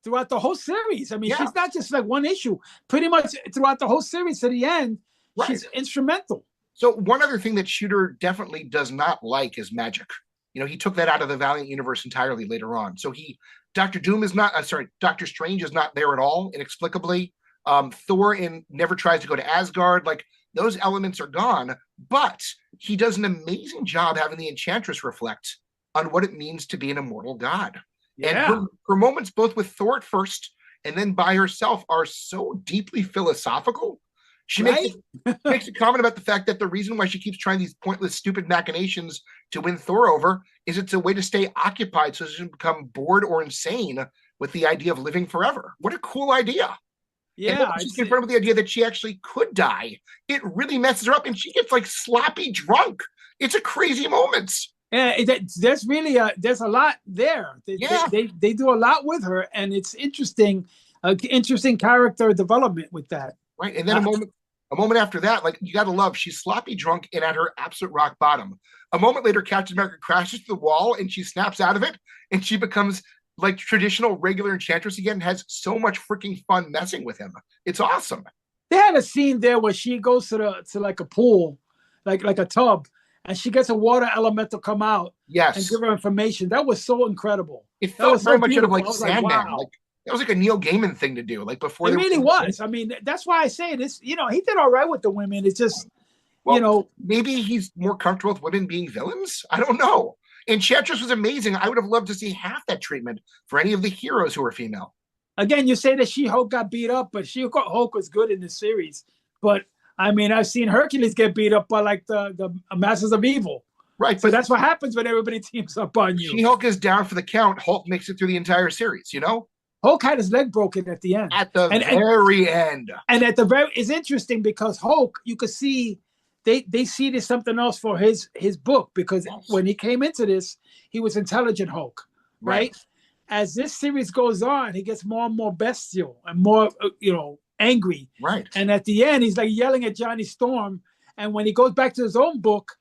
Throughout the whole series. I mean, she's not just one issue. Pretty much throughout the whole series to the end, she's instrumental. So one other thing that Shooter definitely does not like is magic. He took that out of the Valiant universe entirely later on. So Doctor Strange is not there at all, inexplicably. Thor never tries to go to Asgard. Those elements are gone, but he does an amazing job having the Enchantress reflect on what it means to be an immortal god. Yeah. And her moments, both with Thor at first and then by herself, are so deeply philosophical. She makes a comment about the fact that the reason why she keeps trying these pointless, stupid machinations to win Thor over is it's a way to stay occupied so she doesn't become bored or insane with the idea of living forever. What a cool idea. Yeah, she's confronted with the idea that she actually could die. It really messes her up, and she gets sloppy drunk. It's a crazy moment. Yeah, there's a lot there. They do a lot with her, and it's interesting. interesting character development with that. Right. And then a moment after that, like, you got to love, she's sloppy drunk and at her absolute rock bottom. A moment later, Captain America crashes to the wall and she snaps out of it and she becomes like traditional regular Enchantress again and has so much freaking fun messing with him. It's awesome. They had a scene there where she goes to like a pool, like a tub, and she gets a water elemental come out and give her information. That was so incredible. It felt very much out of like Sandman. Like, wow. Like, that was like a Neil Gaiman thing to do. Like before, it really was. I mean, that's why I say this. You know, he did all right with the women. It's just, you know, maybe he's more comfortable with women being villains. I don't know. Enchantress was amazing. I would have loved to see half that treatment for any of the heroes who are female. Again, you say that She-Hulk got beat up, but She-Hulk was good in the series. But I mean, I've seen Hercules get beat up by like the Masters of Evil. Right. So that's what happens when everybody teams up on you. She-Hulk is down for the count. Hulk makes it through the entire series, you know? Hulk had his leg broken at the end. At the very end. And at the very, it's interesting because Hulk, you could see they see there's something else for his book, because when he came into this, he was intelligent Hulk, right? As this series goes on, he gets more and more bestial and more, angry. Right. And at the end, he's like yelling at Johnny Storm. And when he goes back to his own book,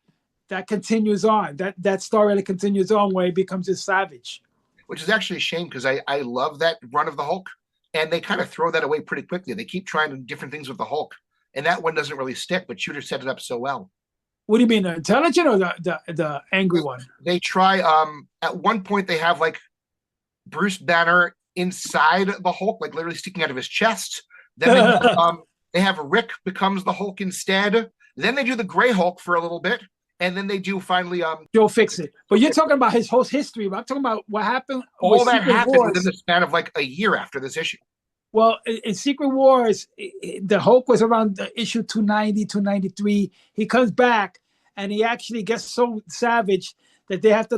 that continues on. That story that continues on where he becomes this savage. Which is actually a shame because I love that run of the Hulk. And they kind of throw that away pretty quickly. They keep trying different things with the Hulk. And that one doesn't really stick, but Shooter set it up so well. What do you mean, the intelligent or the angry one? They try, at one point they have like Bruce Banner inside the Hulk, like literally sticking out of his chest. Then they have Rick becomes the Hulk instead. Then they do the Gray Hulk for a little bit. And then they do finally Joe Fix It. But you're talking about his whole history. But I'm talking about what happened. All that happened within the span of like a year after this issue. Well, in Secret Wars, the Hulk was around issue 290, 293. He comes back and he actually gets so savage that they have to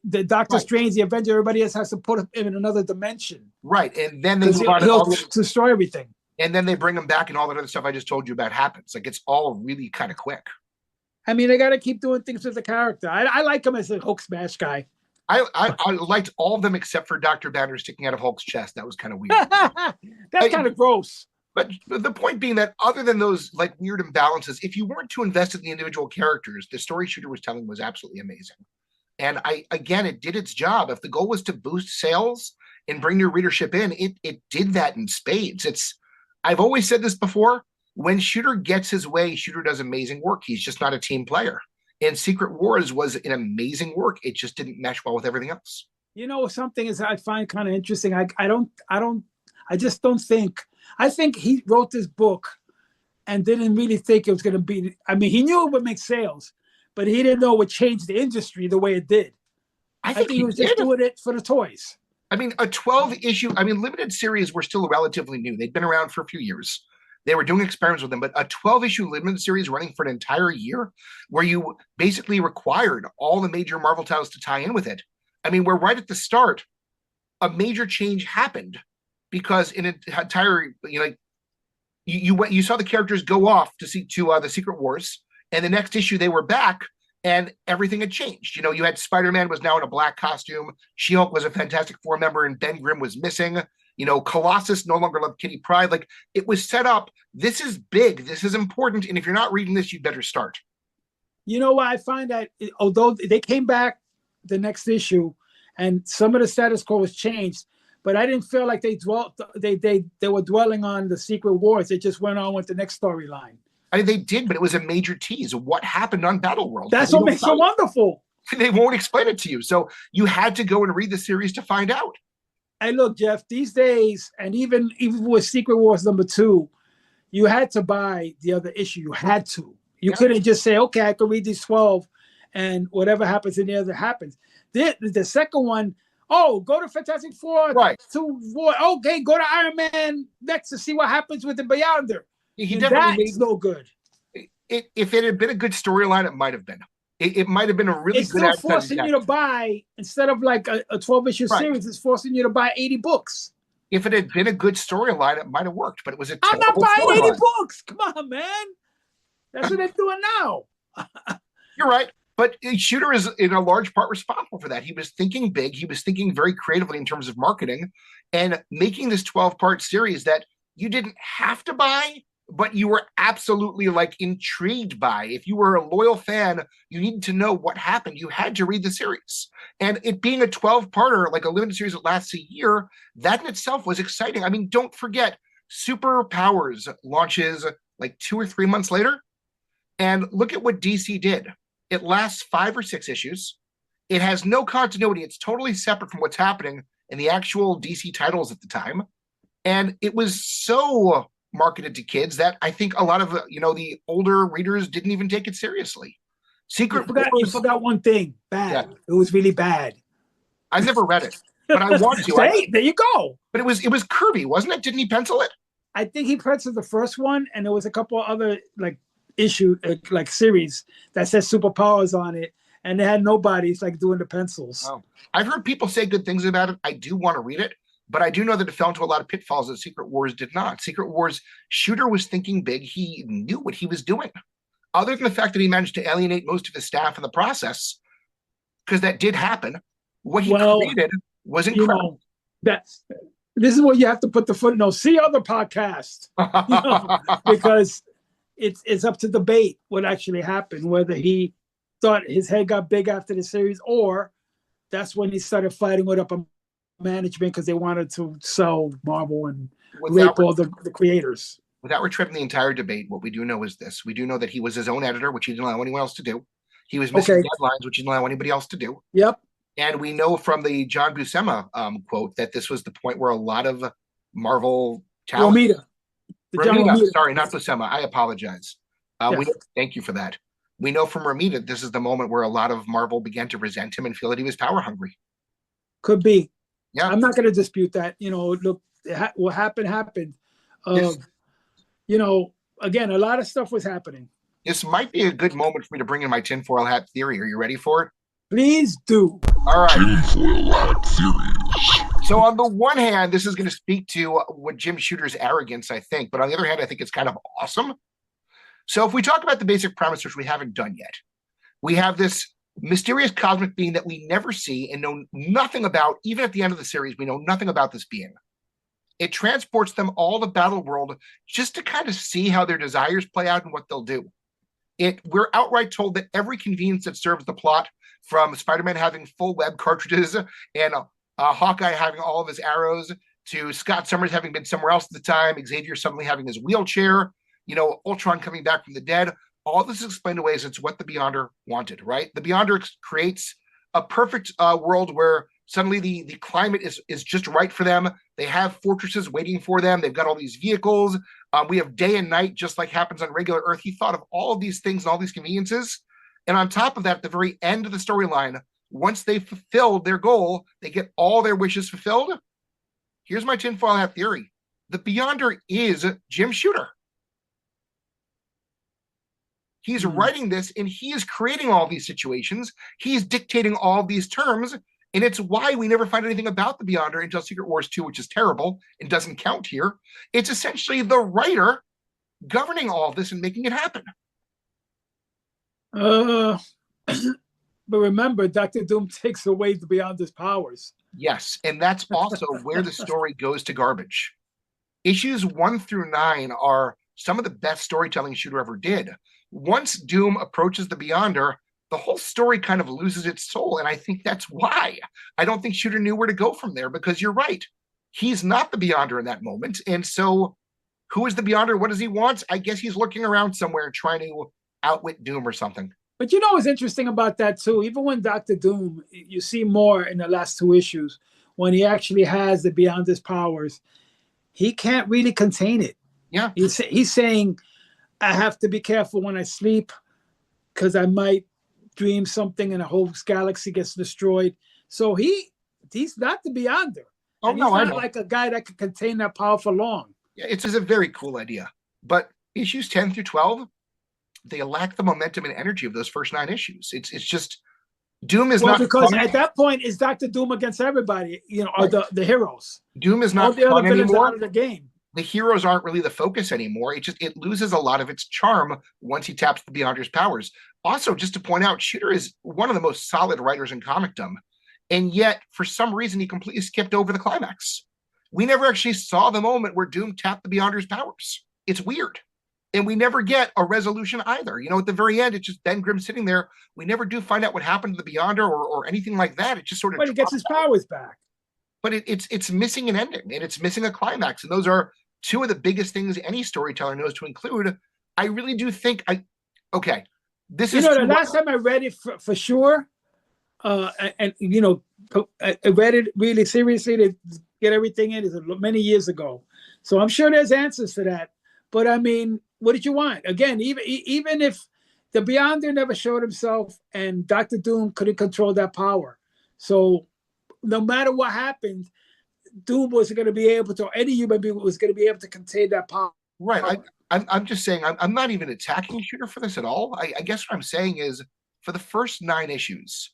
the Doctor Strange, the Avenger, everybody else has to put him in another dimension. Right. And then they he'll destroy everything. And then they bring him back and all that other stuff I just told you about happens. Like, it's all really kind of quick. I mean, they got to keep doing things with the character. I like him as a Hulk smash guy. I liked all of them except for Dr. Banner sticking out of Hulk's chest. That was kind of weird. That's kind of gross. But the point being that other than those like weird imbalances, if you weren't too invested in the individual characters, the story Shooter was telling was absolutely amazing. And it did its job. If the goal was to boost sales and bring new readership in, it did that in spades. I've always said this before. When Shooter gets his way, Shooter does amazing work. He's just not a team player. And Secret Wars was an amazing work. It just didn't mesh well with everything else. You know, something is I find kind of interesting. I think he wrote this book and didn't really think it was going to be. I mean, he knew it would make sales, but he didn't know it would change the industry the way it did. I think he was just doing it for the toys. I mean, a 12-issue, limited series were still relatively new. They'd been around for a few years. They were doing experiments with them, but a 12-issue limited series running for an entire year where you basically required all the major Marvel titles to tie in with it. I mean, we're right at the start. A major change happened because in an entire, you saw the characters go off to the Secret Wars, and the next issue they were back and everything had changed. You had Spider-Man was now in a black costume. She-Hulk was a Fantastic Four member and Ben Grimm was missing. Colossus no longer loved Kitty Pryde. Like, it was set up. This is big. This is important. And if you're not reading this, you better start. You know what? I find that although they came back the next issue and some of the status quo was changed, but I didn't feel like they were dwelling on the Secret Wars. They just went on with the next storyline. I mean, they did, but it was a major tease of what happened on Battleworld. That's what makes it wonderful. They won't explain it to you. So you had to go and read the series to find out. Hey, look, Jeff, these days, and even with Secret Wars #2, you had to buy the other issue. You had to. You couldn't just say, okay, I can read these 12 and whatever happens in the other happens. The second one, go to Fantastic Four. Right. Okay, go to Iron Man next to see what happens with the Beyonder. That's no good. If it had been a good storyline, it might have been. It might have been a really good. It's still forcing you to buy, instead of like a 12-issue series, it's forcing you to buy 80 books. If it had been a good storyline, it might have worked, but it was I'm not buying 80 books. Come on, man. That's what they're doing now. You're right. But Shooter is in a large part responsible for that. He was thinking big. He was thinking very creatively in terms of marketing and making this 12-part series that you didn't have to buy, but you were absolutely like intrigued by. If you were a loyal fan, you needed to know what happened. You had to read the series. And it being a 12-parter, like a limited series that lasts a year, that in itself was exciting. I mean, don't forget, Superpowers launches like 2 or 3 months later. And look at what DC did. It lasts 5 or 6 issues. It has no continuity. It's totally separate from what's happening in the actual DC titles at the time. And it was so marketed to kids that I think a lot of the older readers didn't even take it seriously. You forgot one thing. Bad. Yeah. It was really bad. I never read it, but I want to. There you go. But it was Kirby, wasn't it? Didn't he pencil it? I think he penciled the first one, and there was a couple of other series that said Superpowers on it, and they had nobody doing the pencils. Oh. I've heard people say good things about it. I do want to read it, but I do know that it fell into a lot of pitfalls that Secret Wars did not. Secret Wars, Shooter was thinking big. He knew what he was doing. Other than the fact that he managed to alienate most of his staff in the process, because that did happen, what he created was incredible. This is where you have to put the footnote. See other podcasts, because it's up to debate what actually happened, whether he thought his head got big after the series, or that's when he started fighting with upper management because they wanted to sell Marvel and rape all the creators. Without retreading the entire debate, what we do know is this. We do know that he was his own editor, which he didn't allow anyone else to do. He was missing deadlines, which he didn't allow anybody else to do. Yep. And we know from the John Buscema quote that this was the point where a lot of Marvel talent... Romita. Sorry, not Buscema. I apologize. Thank you for that. We know from Romita this is the moment where a lot of Marvel began to resent him and feel that he was power hungry. Could be. Yeah. I'm not going to dispute that. Look, what happened. Yes. Again, a lot of stuff was happening. This might be a good moment for me to bring in my tinfoil hat theory. Are you ready for it? Please do. All right. Tinfoil hat theories. So on the one hand, this is going to speak to what Jim Shooter's arrogance, I think. But on the other hand, I think it's kind of awesome. So if we talk about the basic premise, which we haven't done yet, we have this mysterious cosmic being that we never see and know nothing about. Even at the end of the series, we know nothing about this being. It transports them all to Battleworld just to kind of see how their desires play out and what they'll do. We're outright told that every convenience that serves the plot, from Spider-Man having full web cartridges and Hawkeye having all of his arrows, to Scott Summers having been somewhere else at the time, Xavier suddenly having his wheelchair, Ultron coming back from the dead, all this is explained away as it's what the Beyonder wanted, right? The Beyonder creates a perfect world where suddenly the climate is just right for them. They have fortresses waiting for them. They've got all these vehicles. We have day and night, just like happens on regular Earth. He thought of all of these things and all these conveniences. And on top of that, at the very end of the storyline, once they fulfilled their goal, they get all their wishes fulfilled. Here's my tinfoil hat theory. The Beyonder is Jim Shooter. He's writing this, and he is creating all these situations. He's dictating all these terms, and it's why we never find anything about the Beyonder until Secret Wars 2, which is terrible and doesn't count here. It's essentially the writer governing all of this and making it happen. But remember, Dr. Doom takes away the Beyonder's powers. Yes, and that's also where the story goes to garbage. Issues 1 through 9 are some of the best storytelling Shooter ever did. Once Doom approaches the Beyonder, the whole story kind of loses its soul, and I think that's why. I don't think Shooter knew where to go from there, because you're right. He's not the Beyonder in that moment, and so who is the Beyonder? What does he want? I guess he's looking around somewhere trying to outwit Doom or something. But what's interesting about that, too? Even when Dr. Doom, you see more in the last 2 issues, when he actually has the Beyonder's powers, he can't really contain it. Yeah. He's saying, I have to be careful when I sleep because I might dream something and a whole galaxy gets destroyed. So he's not the Beyonder. Oh, and no, he's not like a guy that can contain that power for long. Yeah, it's a very cool idea. But issues 10 through 12, they lack the momentum and energy of those first 9 issues. It's just Doom is not because fun. At that point it's Dr. Doom against everybody, or the heroes. Doom is not all the other fun villains anymore. out of the game. the heroes aren't really the focus anymore. It loses a lot of its charm once he taps the Beyonder's powers. Also, just to point out, Shooter is one of the most solid writers in comicdom, and yet for some reason he completely skipped over the climax. We never actually saw the moment where Doom tapped the Beyonder's powers. It's weird. And we never get a resolution either. You know, at the very end, it's just Ben Grimm sitting there. We never do find out what happened to the Beyonder or anything like that. It just sort of. But he gets his powers back. But it's missing an ending, and it's missing a climax. And those are two of the biggest things any storyteller knows to include. I really do think okay. This is the last time I read it for sure, and you know, I read it really seriously to get everything in. Is many years ago, so I'm sure there's answers for that. But I mean, what did you want? Again, even if the Beyonder never showed himself and Dr. Doom couldn't control that power, so no matter what happened, Doom wasn't going to be able to, or any human being was going to be able to contain that power. Right. I'm just saying, I'm not even attacking Shooter for this at all. I guess what I'm saying is, for the first 9 issues,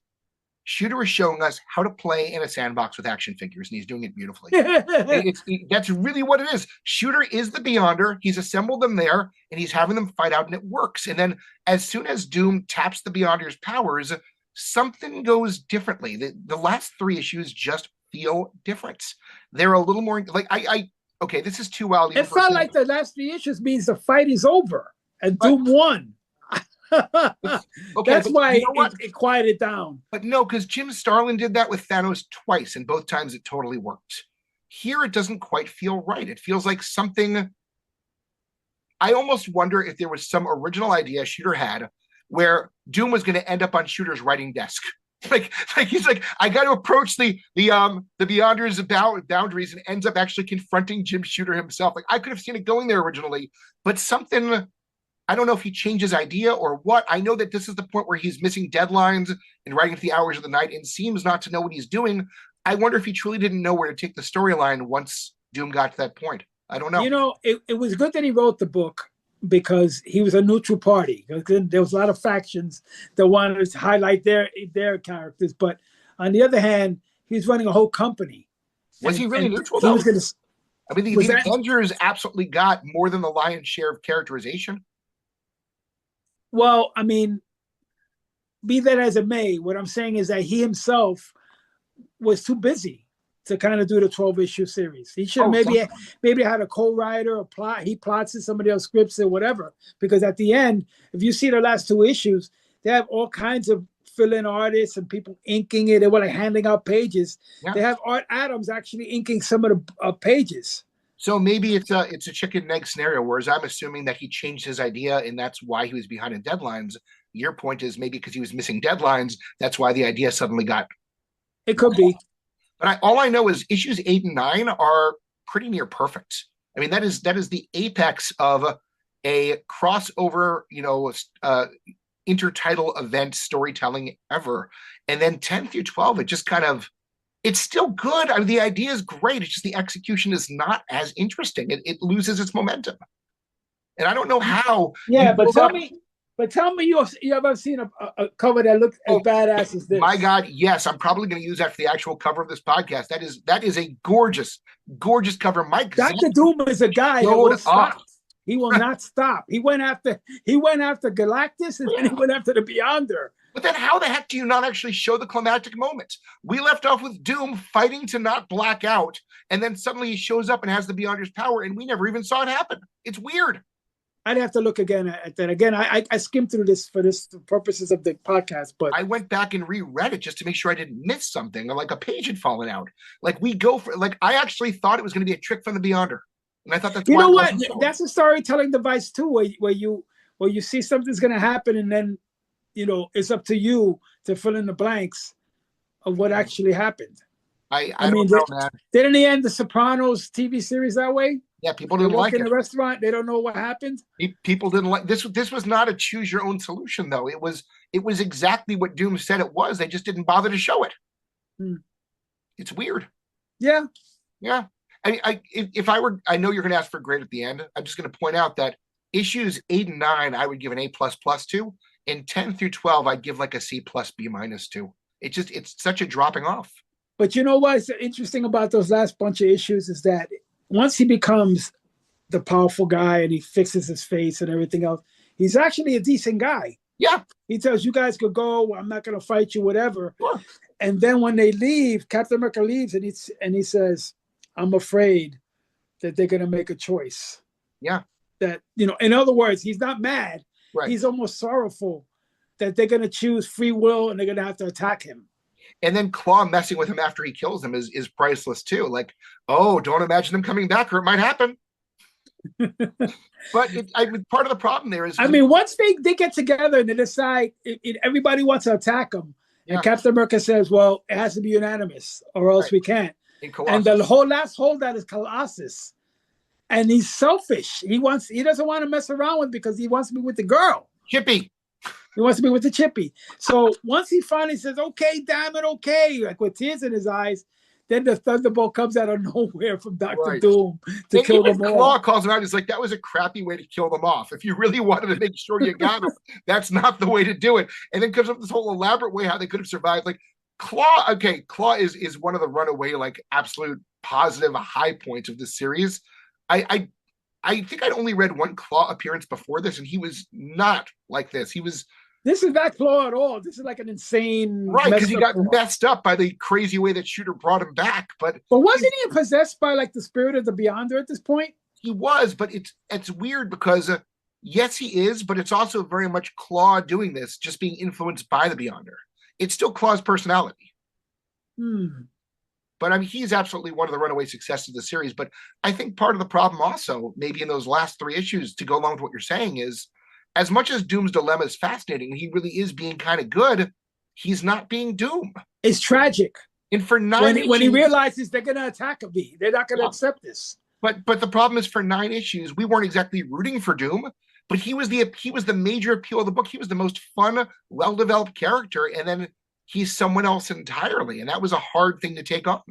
Shooter is showing us how to play in a sandbox with action figures, and he's doing it beautifully. That's really what it is. Shooter is the Beyonder. He's assembled them there, and he's having them fight out, and it works. And then as soon as Doom taps the Beyonder's powers, something goes differently. The last 3 issues just feel different. They're a little more like okay, this is too wild. It felt like the last 3 issues means the fight is over and Doom won. That's why it quieted down. But no, because Jim Starlin did that with Thanos twice, and both times it totally worked. Here, it doesn't quite feel right. It feels like something. I almost wonder if there was some original idea Shooter had where Doom was going to end up on Shooter's writing desk. Like he's like, I got to approach the Beyonder's boundaries, and ends up actually confronting Jim Shooter himself. Like, I could have seen it going there originally, but something, I don't know if he changed his idea or what. I know that this is the point where he's missing deadlines and writing at the hours of the night and seems not to know what he's doing. I wonder if he truly didn't know where to take the storyline once Doom got to that point. I don't know. You know, it was good that he wrote the book, because he was a neutral party. There was a lot of factions that wanted to highlight their characters, but on the other hand, he's running a whole company. Was he really neutral though? I mean, the Avengers absolutely got more than the lion's share of characterization. Well, I mean, be that as it may, what I'm saying is that he himself was too busy to kind of do the 12-issue series. He should maybe had a co-writer or plot. He plots in somebody else's scripts or whatever. Because at the end, if you see the last 2 issues, they have all kinds of fill-in artists and people inking it. They were like handing out pages. Yeah. They have Art Adams actually inking some of the pages. So maybe it's a chicken and egg scenario, whereas I'm assuming that he changed his idea and that's why he was behind in deadlines. Your point is maybe because he was missing deadlines, that's why the idea suddenly got. It could be. But all I know is issues 8 and 9 are pretty near perfect. I mean, that is the apex of a crossover, intertitle event storytelling ever. And then 10 through 12, it just kind of, it's still good. I mean, the idea is great. It's just the execution is not as interesting. It loses its momentum. And I don't know how. Yeah, but tell me you ever seen a cover that looks as badass as this? My God, yes. I'm probably going to use that for the actual cover of this podcast. That is a gorgeous, gorgeous cover. Mike Dr. Doom is a guy that will stop. He will not stop. He went after Galactus, and then he went after the Beyonder. But then how the heck do you not actually show the climactic moment? We left off with Doom fighting to not black out, and then suddenly he shows up and has the Beyonder's power, and we never even saw it happen. It's weird. I'd have to look again at that. Again, I skimmed through this for purposes of the podcast, but I went back and reread it just to make sure I didn't miss something, or like a page had fallen out. I actually thought it was going to be a trick from the Beyonder, and I thought that's that's a storytelling device too, where you see something's going to happen, and then it's up to you to fill in the blanks of what actually happened. I don't know, man. Didn't he end the Sopranos TV series that way? Yeah, people didn't like it. In the restaurant, they don't know what happened. People didn't like this. This was not a choose your own solution, though. It was exactly what Doom said it was. They just didn't bother to show it. It's weird. Yeah. Yeah. I know you're going to ask for a grade at the end. I'm just going to point out that issues 8 and 9, I would give an A++ to, and 10 through 12, I'd give like a C+, B- to. It's such a dropping off. But you know what's interesting about those last bunch of issues is that once he becomes the powerful guy and he fixes his face and everything else. He's actually a decent guy. Yeah. He tells you guys could go. I'm not going to fight you, whatever. Sure. And then when they leave, Captain America leaves and he says, I'm afraid that they're going to make a choice. Yeah. That, in other words, he's not mad. Right. He's almost sorrowful that they're going to choose free will and they're going to have to attack him. And then Klaw messing with him after he kills him is priceless too. Like, oh, don't imagine them coming back or it might happen. But part of the problem there is, once they get together and they decide, everybody wants to attack him, and Captain America says, "Well, it has to be unanimous, or else we can't." And the last holdout is Colossus, and he's selfish. He doesn't want to mess around with because he wants to be with the girl, Chippy. He wants to be with the Chippy. So once he finally says, "Okay, damn it, okay," like with tears in his eyes. Then the Thunderbolt comes out of nowhere from Dr. Doom to kill them all. Klaw calls him out. He's like, that was a crappy way to kill them off. If you really wanted to make sure you got them, that's not the way to do it. And then comes up with this whole elaborate way how they could have survived. Like Klaw is one of the runaway, like absolute positive high points of this series. I think I'd only read one Klaw appearance before this, and he was not like this. This is not Klaw at all. This is like an insane... Right, because he got messed up by the crazy way that Shooter brought him back. But wasn't he possessed by like the spirit of the Beyonder at this point? He was, but it's weird because, yes, he is, but it's also very much Klaw doing this, just being influenced by the Beyonder. It's still Klaw's personality. But he's absolutely one of the runaway successes of the series. But I think part of the problem also, maybe in those last 3 issues, to go along with what you're saying is, as much as Doom's dilemma is fascinating, he really is being kind of good, he's not being Doom. It's tragic. And for 9 issues, when he realizes they're going to attack me, they're not going to accept this. But the problem is, for 9 issues, we weren't exactly rooting for Doom, but he was the major appeal of the book. He was the most fun, well-developed character, and then he's someone else entirely, and that was a hard thing to take on.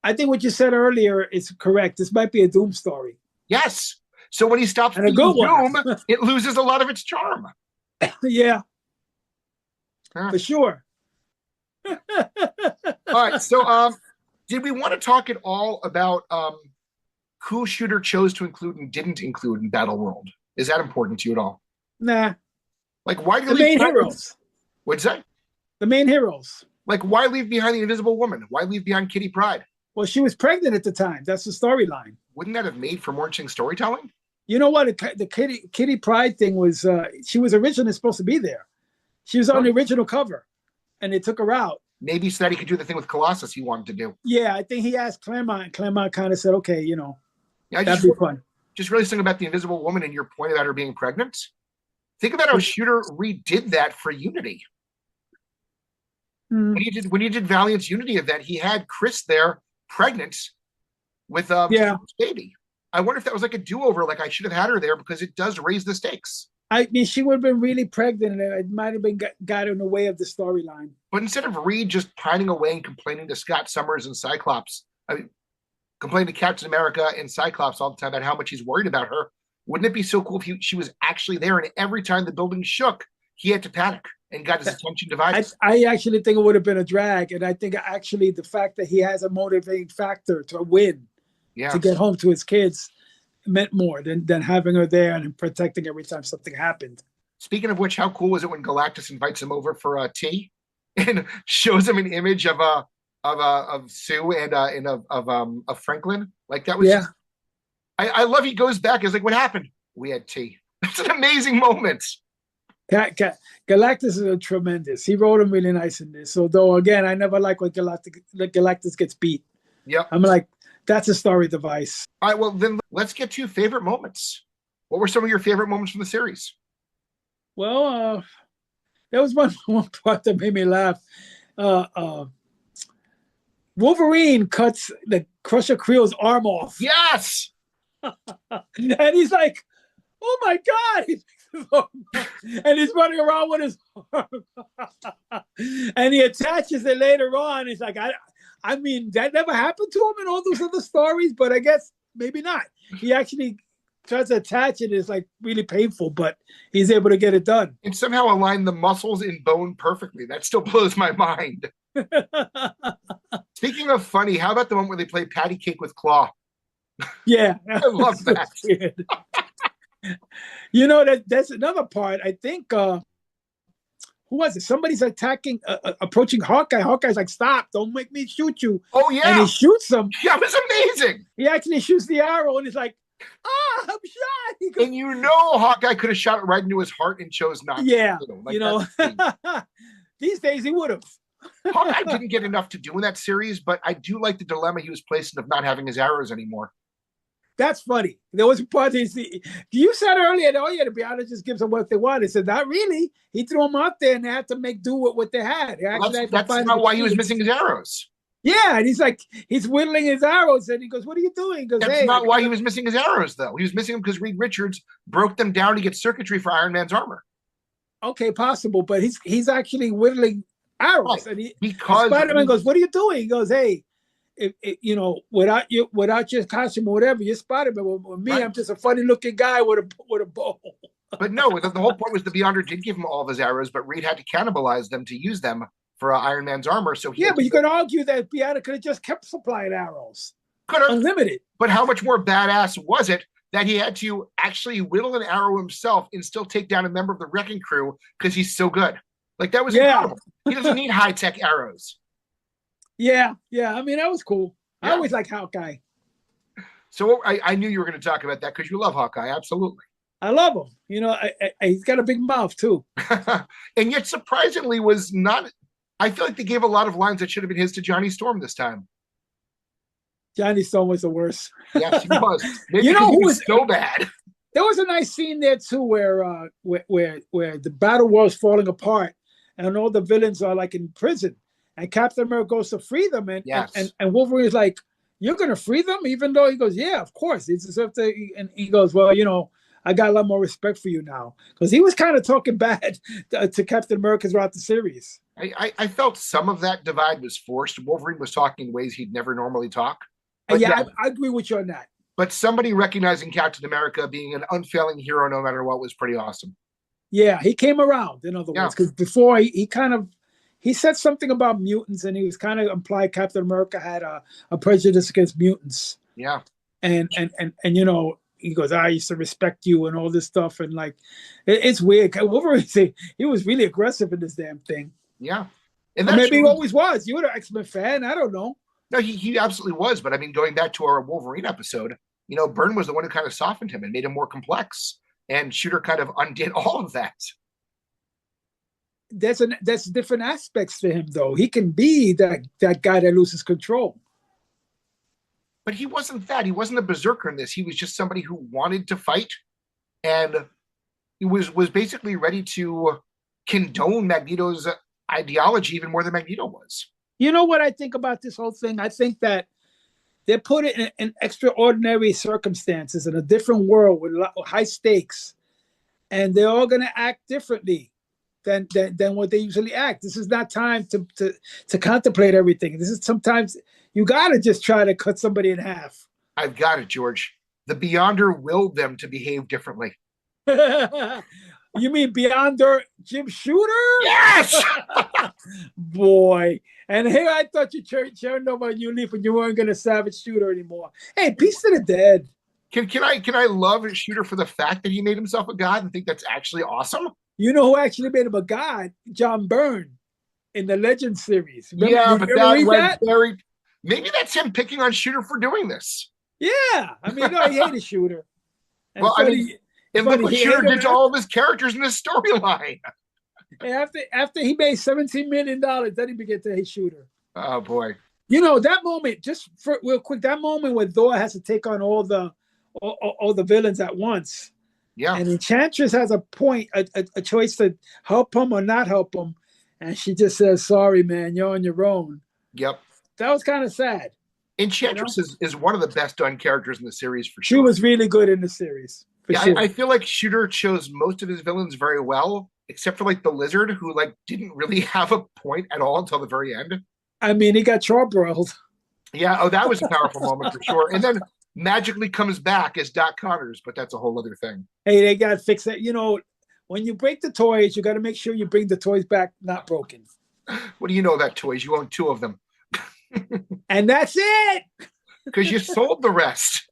I think what you said earlier is correct. This might be a Doom story. Yes. So when he stops being Doom, it loses a lot of its charm. Yeah. For sure. All right. So did we want to talk at all about who Shooter chose to include and didn't include in Battleworld? Is that important to you at all? Nah. Like, why do you leave the main heroes? What's that? The main heroes. Like, why leave behind the Invisible Woman? Why leave behind Kitty Pryde? Well, she was pregnant at the time. That's the storyline. Wouldn't that have made for more interesting storytelling? You know what? The Kitty Pryde thing was, she was originally supposed to be there. She was on the original cover, and they took her out. Maybe so that he could do the thing with Colossus he wanted to do. Yeah, I think he asked Claremont, and Claremont kind of said, okay, that'd be fun. Just really thinking about the Invisible Woman and your point about her being pregnant. Think about how Shooter redid that for Unity. When he did Valiant's Unity event, he had Chris there, pregnant, with baby. I wonder if that was like a do-over, like I should have had her there because it does raise the stakes. I mean, she would have been really pregnant and it might have been got in the way of the storyline. But instead of Reed just pining away and complaining to Scott Summers and Cyclops, complaining to Captain America and Cyclops all the time about how much he's worried about her, wouldn't it be so cool if she was actually there and every time the building shook, he had to panic and got his attention divided? I actually think it would have been a drag. And I think actually the fact that he has a motivating factor to win, to get home to his kids, meant more than having her there and protecting every time something happened. Speaking of which, how cool was it when Galactus invites him over for tea and shows him an image of Sue and of Franklin? Like that was I love he goes back. He's like, what happened? We had tea. It's an amazing moment. Galactus is a tremendous. He wrote him really nice in this. So though again, I never like when Galactus gets beat. Yep. I'm like, that's a story device. All right, well, then let's get to favorite moments. What were some of your favorite moments from the series? Well, there was one part that made me laugh. Wolverine cuts the Crusher Creel's arm off. Yes! And he's like, oh my God! And he's running around with his arm. And he attaches it later on. He's like, I mean, that never happened to him in all those other stories, but I guess maybe not. He actually tries to attach it. It's like really painful, but he's able to get it done. And somehow align the muscles in bone perfectly. That still blows my mind. Speaking of funny, how about the one where they play patty cake with Klaw? Yeah, I love that. You know, that's another part. I think who was it? Somebody's attacking, approaching Hawkeye. Hawkeye's like, "Stop! Don't make me shoot you!" Oh yeah, and he shoots him. That was amazing. He actually shoots the arrow, and he's like, "Ah, I'm shot!" He goes, And you know, Hawkeye could have shot it right into his heart and chose not. Yeah, to. Like, you know, these days he would have. Hawkeye didn't get enough to do in that series, but I do like the dilemma he was placed in of not having his arrows anymore. That's funny. There was a part you said earlier, oh yeah, to be honest, just gives them what they want. He said, not really. He threw them out there and they had to make do with what they had. That's not why he was missing his arrows. Yeah, and he's like, he's whittling his arrows, and he goes, "What are you doing?" He goes, that's not why he was missing his arrows, though. He was missing them because Reed Richards broke them down to get circuitry for Iron Man's armor. Okay, possible, but he's actually whittling arrows, right. and Spider-Man goes, "What are you doing?" He goes, "Hey, you know, without your costume or whatever, you're Spider-Man. With me, right. I'm just a funny-looking guy with a bow." But no, the whole point was the Beyonder did give him all of his arrows, but Reed had to cannibalize them to use them for Iron Man's armor. So but you could argue that Beyonder could have just kept supplying arrows. Could have. Unlimited. But how much more badass was it that he had to actually whittle an arrow himself and still take down a member of the Wrecking Crew because he's so good? Like, that was incredible. He doesn't need high-tech arrows. Yeah. I mean, that was cool. Yeah. I always like Hawkeye. So I knew you were going to talk about that because you love Hawkeye. Absolutely. I love him. You know, he's got a big mouth, too. And yet, surprisingly, was not... I feel like they gave a lot of lines that should have been his to Johnny Storm this time. Johnny Storm was the worst. Yes, he was. Maybe you know who was so bad? There was a nice scene there too, where the Battleworld's falling apart, and all the villains are like in prison, and Captain America goes to free them, and Wolverine's like, "You're gonna free them?" Even though he goes, "Yeah, of course." It's as if and he goes, "Well, you know, I got a lot more respect for you now," because he was kind of talking bad to Captain America throughout the series. I felt some of that divide was forced. Wolverine was talking in ways he'd never normally talk. Yeah, I agree with you on that. But somebody recognizing Captain America being an unfailing hero no matter what was pretty awesome. Yeah, he came around, in other words, because before he said something about mutants, and he was kind of implied Captain America had a prejudice against mutants. Yeah. And you know, he goes, "I used to respect you," and all this stuff, and like, it's weird. Wolverine, he was really aggressive in this damn thing. Yeah. And maybe he always was. You were an X-Men fan. I don't know. No, he absolutely was. But I mean, going back to our Wolverine episode, you know, Byrne was the one who kind of softened him and made him more complex. And Shooter kind of undid all of that. That's different aspects to him, though. He can be that guy that loses control. But he wasn't that. He wasn't a berserker in this. He was just somebody who wanted to fight. And he was basically ready to condone Magneto's ideology even more than Magneto was. You know what I think about this whole thing? I think that they put it in extraordinary circumstances in a different world with high stakes, and they're all going to act differently than what they usually act. This is not time to contemplate everything. This is sometimes you got to just try to cut somebody in half. I've got it, George. The Beyonder willed them to behave differently. You mean Beyonder Jim Shooter? Yes! Boy. And here I thought you turned over a new leaf and you weren't going to Savage Shooter anymore. Hey, peace to the dead. Can I love Shooter for the fact that he made himself a god and think that's actually awesome? You know who actually made him a god? John Byrne in the Legend series. But that went very... Maybe that's him picking on Shooter for doing this. Yeah. I mean, no, he hated Shooter. And well, I mean... And look what Shooter did to all of his characters in this storyline. After he made $17 million, then he began to hate Shooter. Oh, boy. You know, that moment, just for real quick, that moment where Thor has to take on all the villains at once. Yeah. And Enchantress has a choice to help him or not help him. And she just says, "Sorry, man, you're on your own." Yep. That was kind of sad. Enchantress is one of the best done characters in the series for sure. She was really good in the series. Yeah, sure. I feel like Shooter chose most of his villains very well, except for like the Lizard, who like didn't really have a point at all until the very end. I mean, he got charbroiled. Yeah, that was a powerful moment for sure. And then magically comes back as Doc Connors, but that's a whole other thing. Hey, they got to fix it. You know, when you break the toys, you got to make sure you bring the toys back not broken. What do you know about toys? You own 2 of them. And that's it. because you sold the rest.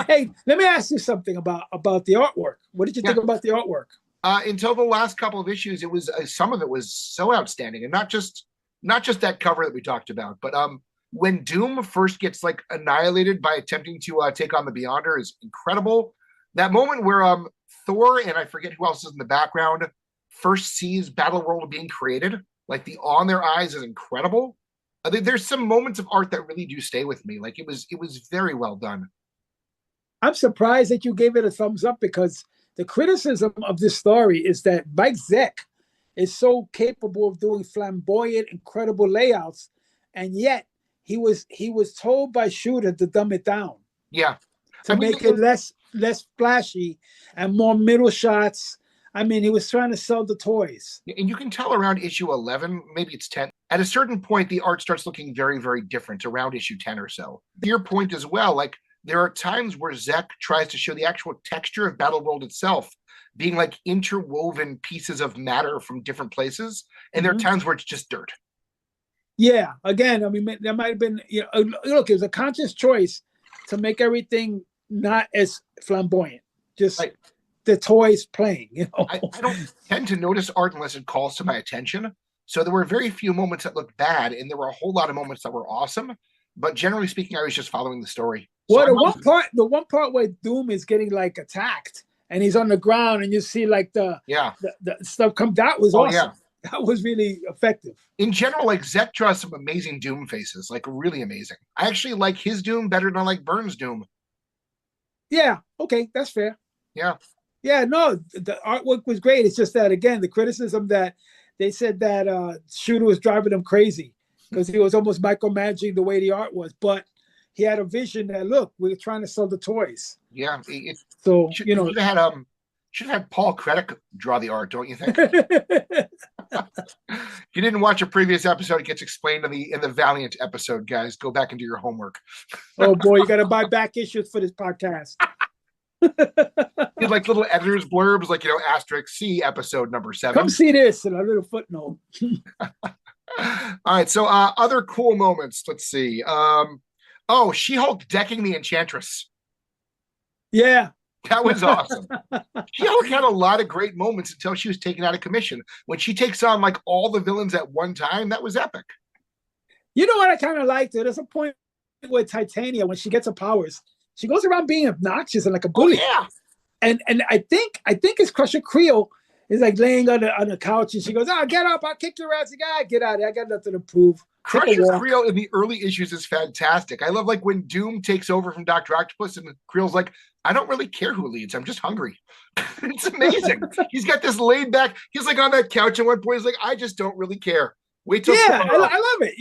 Hey, let me ask you something about the artwork. What did you think about the artwork? Until the last couple of issues, it was some of it was so outstanding, and not just that cover that we talked about, but when Doom first gets like annihilated by attempting to take on the Beyonder is incredible. That moment where Thor and I forget who else is in the background first sees Battleworld being created, like the awe in their eyes is incredible. There's some moments of art that really do stay with me. Like it was very well done. I'm surprised that you gave it a thumbs up, because the criticism of this story is that Mike Zeck is so capable of doing flamboyant, incredible layouts, and yet he was told by Shooter to dumb it down. Yeah, to make it less flashy and more middle shots. I mean, he was trying to sell the toys. And you can tell around issue 11, maybe it's 10. At a certain point, the art starts looking very, very different around issue 10 or so. To your point as well, like there are times where Zeck tries to show the actual texture of Battleworld itself being like interwoven pieces of matter from different places. And there are times where it's just dirt. Yeah, again, I mean, there might have been, look, it was a conscious choice to make everything not as flamboyant. Just like the toys playing, I don't tend to notice art unless it calls to my attention. So there were very few moments that looked bad, and there were a whole lot of moments that were awesome. But generally speaking, I was just following the story. Well, the one part where Doom is getting like attacked and he's on the ground, and you see like the stuff come. That was awesome. Yeah. That was really effective. In general, like Zeck draws some amazing Doom faces, like really amazing. I actually like his Doom better than I like Byrne's Doom. Yeah, okay, that's fair. Yeah. Yeah, no, the artwork was great. It's just that, again, the criticism that they said that Shooter was driving them crazy because he was almost micromanaging the way the art was. But he had a vision that, look, we're trying to sell the toys. Yeah. Should have had Paul Credit draw the art, don't you think? If you didn't watch a previous episode, it gets explained in the Valiant episode, guys. Go back and do your homework. Oh boy, you got to buy back issues for this podcast. Did like little editors blurbs, like asterisk C episode number 7. Come see this in a little footnote. All right, so other cool moments. Let's see. She-Hulk decking the Enchantress. Yeah. That was awesome. She-Hulk had a lot of great moments until she was taken out of commission. When she takes on like all the villains at one time, that was epic. You know what I kind of liked? There's a point with Titania when she gets her powers. She goes around being obnoxious and like a bully. Oh, yeah. And I think it's Crusher Creel is like laying on the couch, and she goes, get up, I'll kick your ass. Get out of here. I got nothing to prove. Crusher Creel in the early issues is fantastic. I love like when Doom takes over from Dr. Octopus and Creel's like, I don't really care who leads. I'm just hungry. It's amazing. He's got this laid back. He's like on that couch at one point. He's like, I just don't really care. Wait till I love it.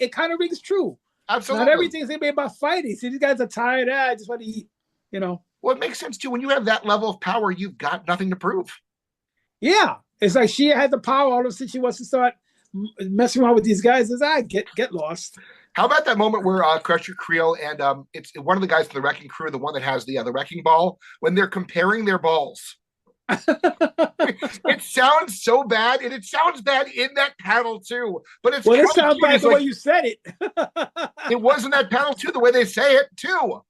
It kind of rings true. Absolutely. Not everything's gonna be about fighting. See, these guys are tired. I just want to eat. Well, it makes sense too. When you have that level of power, you've got nothing to prove. Yeah, it's like she had the power. All of a sudden, she wants to start messing around with these guys. Get lost. How about that moment where Crusher Creel and it's one of the guys from the Wrecking Crew, the one that has the Wrecking Ball, when they're comparing their balls. It sounds so bad, and it sounds bad in that panel too. But it sounds bad the way you said it. It was in that panel too, the way they say it too.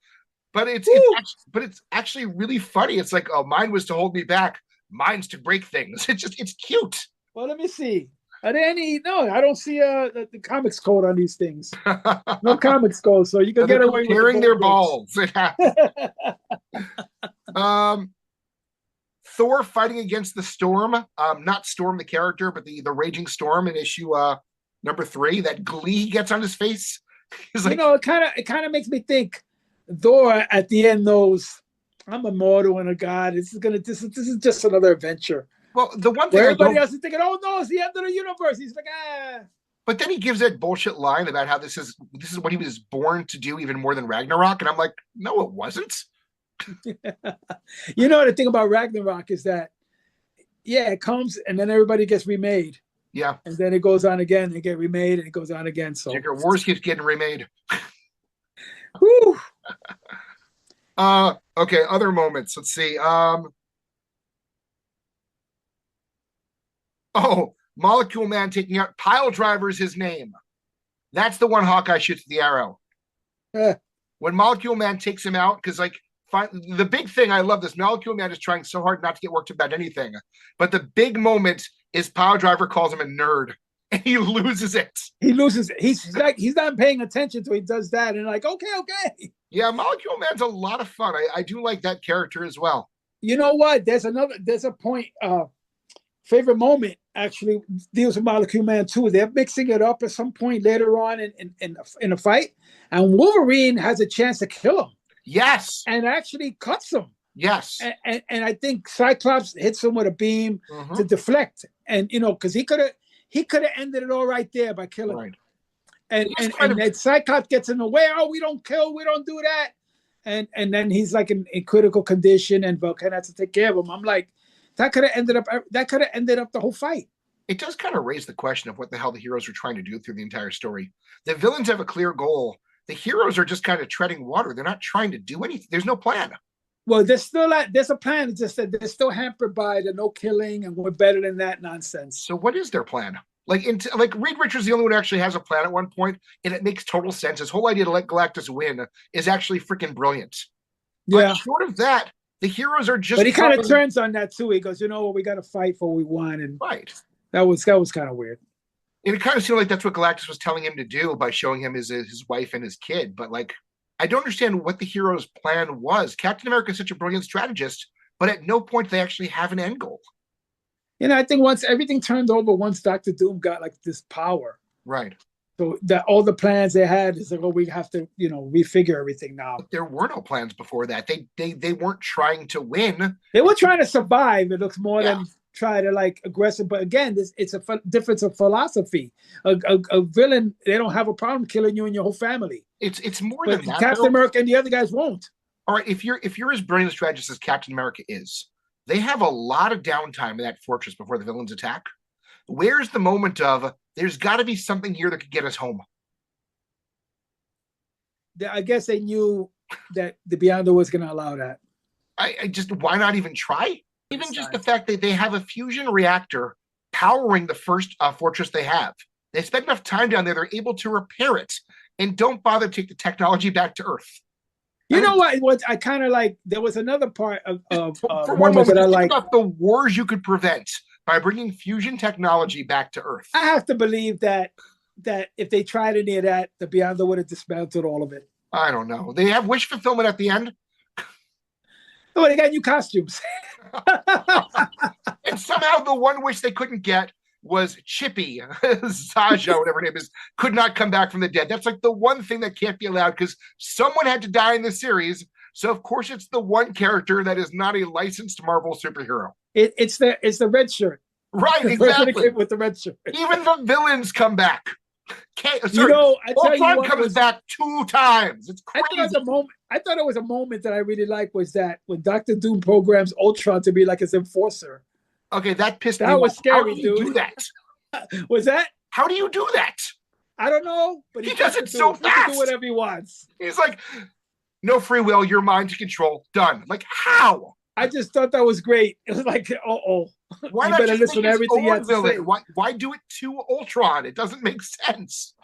But it's actually really funny. It's like, oh, mine was to hold me back. Mine's to break things. It's cute. Well, let me see. Are there any? No, I don't see the comics code on these things. No comics code, so you can get away with comparing their balls. Thor fighting against the Storm, not Storm the character, but the Raging Storm in issue number 3. That glee gets on his face. Like, it kind of makes me think Thor at the end knows I'm immortal and a god. This is just another adventure. Well, the one thing everybody else is thinking, oh no, it's the end of the universe. He's like, But then he gives that bullshit line about how this is what he was born to do, even more than Ragnarok, and I'm like, no, it wasn't. The thing about Ragnarok is that, it comes and then everybody gets remade. Yeah. And then it goes on again and get remade and it goes on again. So Secret Wars keeps getting remade. Whew. Okay, other moments. Let's see. Molecule Man taking out Pile Driver's his name. That's the one Hawkeye shoots the arrow. When Molecule Man takes him out, because like the big thing, I love this. Molecule Man is trying so hard not to get worked about anything, but the big moment is Pile Driver calls him a nerd, and he loses it. He loses it. He's not paying attention to. He does that, and like, okay. Yeah, Molecule Man's a lot of fun. I do like that character as well. You know what? There's a point. Favorite moment actually deals with Molecule Man too. They're mixing it up at some point later on in a fight, and Wolverine has a chance to kill him. Yes, and actually cuts him. Yes, and I think Cyclops hits him with a beam to deflect, and because he could have ended it all right there by killing him. And Cyclops gets in the way. Oh, we don't kill, we don't do that, and then he's like in critical condition, and Vulcan has to take care of him. I'm like, that could have ended up the whole fight. It does kind of raise the question of what the hell the heroes are trying to do through the entire story. The villains have a clear goal. The heroes are just kind of treading water. They're not trying to do anything. There's no plan. Well, there's a plan. It's just that they're still hampered by the no killing, and we're better than that nonsense. So what is their plan? Like Reed Richards, the only one who actually has a plan at one point, and it makes total sense. His whole idea to let Galactus win is actually freaking brilliant. Yeah. But short of that, the heroes are just. But he kind of turns on that too. He goes, you know what, we got to fight for what we want, and that was kind of weird. And it kind of seemed like that's what Galactus was telling him to do by showing him his wife and his kid. But like, I don't understand what the hero's plan was. Captain America is such a brilliant strategist, but at no point do they actually have an end goal. I think once everything turned over, once Dr. Doom got like this power, right? So that all the plans they had is like, oh, we have to, refigure everything now. But there were no plans before that. They weren't trying to win. They were trying to survive. It looks more than try to like aggressive. But again, it's a difference of philosophy. A villain, they don't have a problem killing you and your whole family. It's more than that. Captain America and the other guys won't. All right, if you're as brilliant a strategist as Captain America is, they have a lot of downtime in that fortress before the villains attack. Where's the moment of there's got to be something here that could get us home? I guess they knew that the Beyond was going to allow that. I just, why not even try? Even just the fact that they have a fusion reactor powering the first fortress they have. They spent enough time down there, they're able to repair it and don't bother to take the technology back to Earth. You know what I kind of like, there was another part of for one moment that I like about the wars you could prevent by bringing fusion technology back to Earth. I have to believe that if they tried any of that, the Beyond would have dismantled all of it. I don't know. They have wish fulfillment at the end. Oh, they got new costumes. And somehow the one wish they couldn't get was Chippy, Zaja, whatever her name is, could not come back from the dead. That's like the one thing that can't be allowed because someone had to die in the series. So of course it's the one character that is not a licensed Marvel superhero. It's the red shirt. Right, exactly. With the red shirt. Even the villains come back. Ultron comes back 2 times. It's crazy. I thought it was a moment that I really liked was that when Dr. Doom programs Ultron to be like his enforcer. Okay, that pissed me off. That was scary, How do you do that? Was that? How do you do that? I don't know, but he does it so fast. He can do whatever he wants. He's like, no free will, you're mine to control. Done. Like, how? I just thought that was great. It was like, why not just listen to everything you have to say? Why do it to Ultron? It doesn't make sense.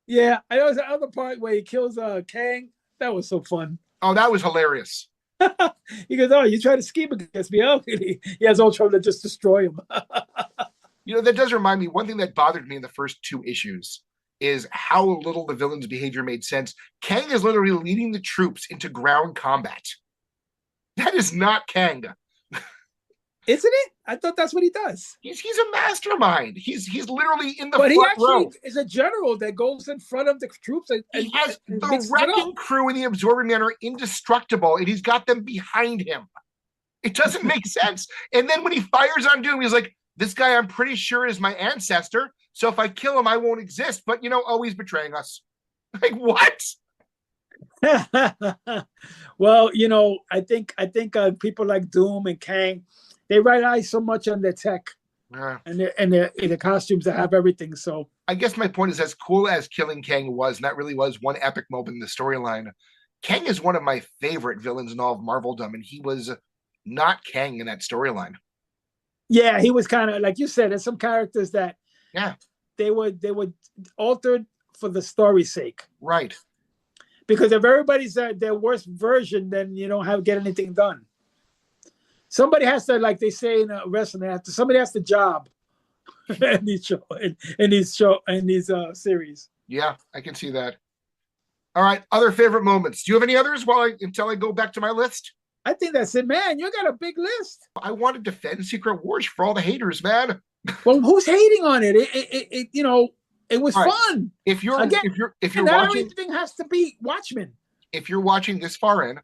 Yeah, I know the other part where he kills Kang. That was so fun. Oh, that was hilarious. He goes, oh, you try to scheme against me. Oh, he has Ultron to just destroy him. That does remind me, one thing that bothered me in the first 2 issues is how little the villain's behavior made sense. Kang is literally leading the troops into ground combat. That is not Kang. Isn't it? I thought that's what he does. He's a mastermind. He's literally in the front row. But he actually is a general that goes in front of the troops. He has the wrecking crew and the absorbing man are indestructible, and he's got them behind him. It doesn't make sense. And then when he fires on Doom, he's like, this guy I'm pretty sure is my ancestor, so if I kill him, I won't exist. But, he's betraying us. Like, what? Well, I think people like Doom and Kang, they rely so much on their tech and their costumes that have everything. So I guess my point is, as cool as killing Kang was, and that really was one epic moment in the storyline, Kang is one of my favorite villains in all of Marveldom, and he was not Kang in that storyline. Yeah, he was kind of like you said. There's some characters that they were altered for the story's sake, right? Because if everybody's their worst version, then you don't get anything done. Somebody has to, like they say in wrestling, somebody has to job in these series. Yeah, I can see that. All right, other favorite moments. Do you have any others until I go back to my list? I think that's it, man. You got a big list. I want to defend Secret Wars for all the haters, man. Well, who's hating on it? It was fun. If you're not watching, everything has to be Watchmen. If you're watching this far in,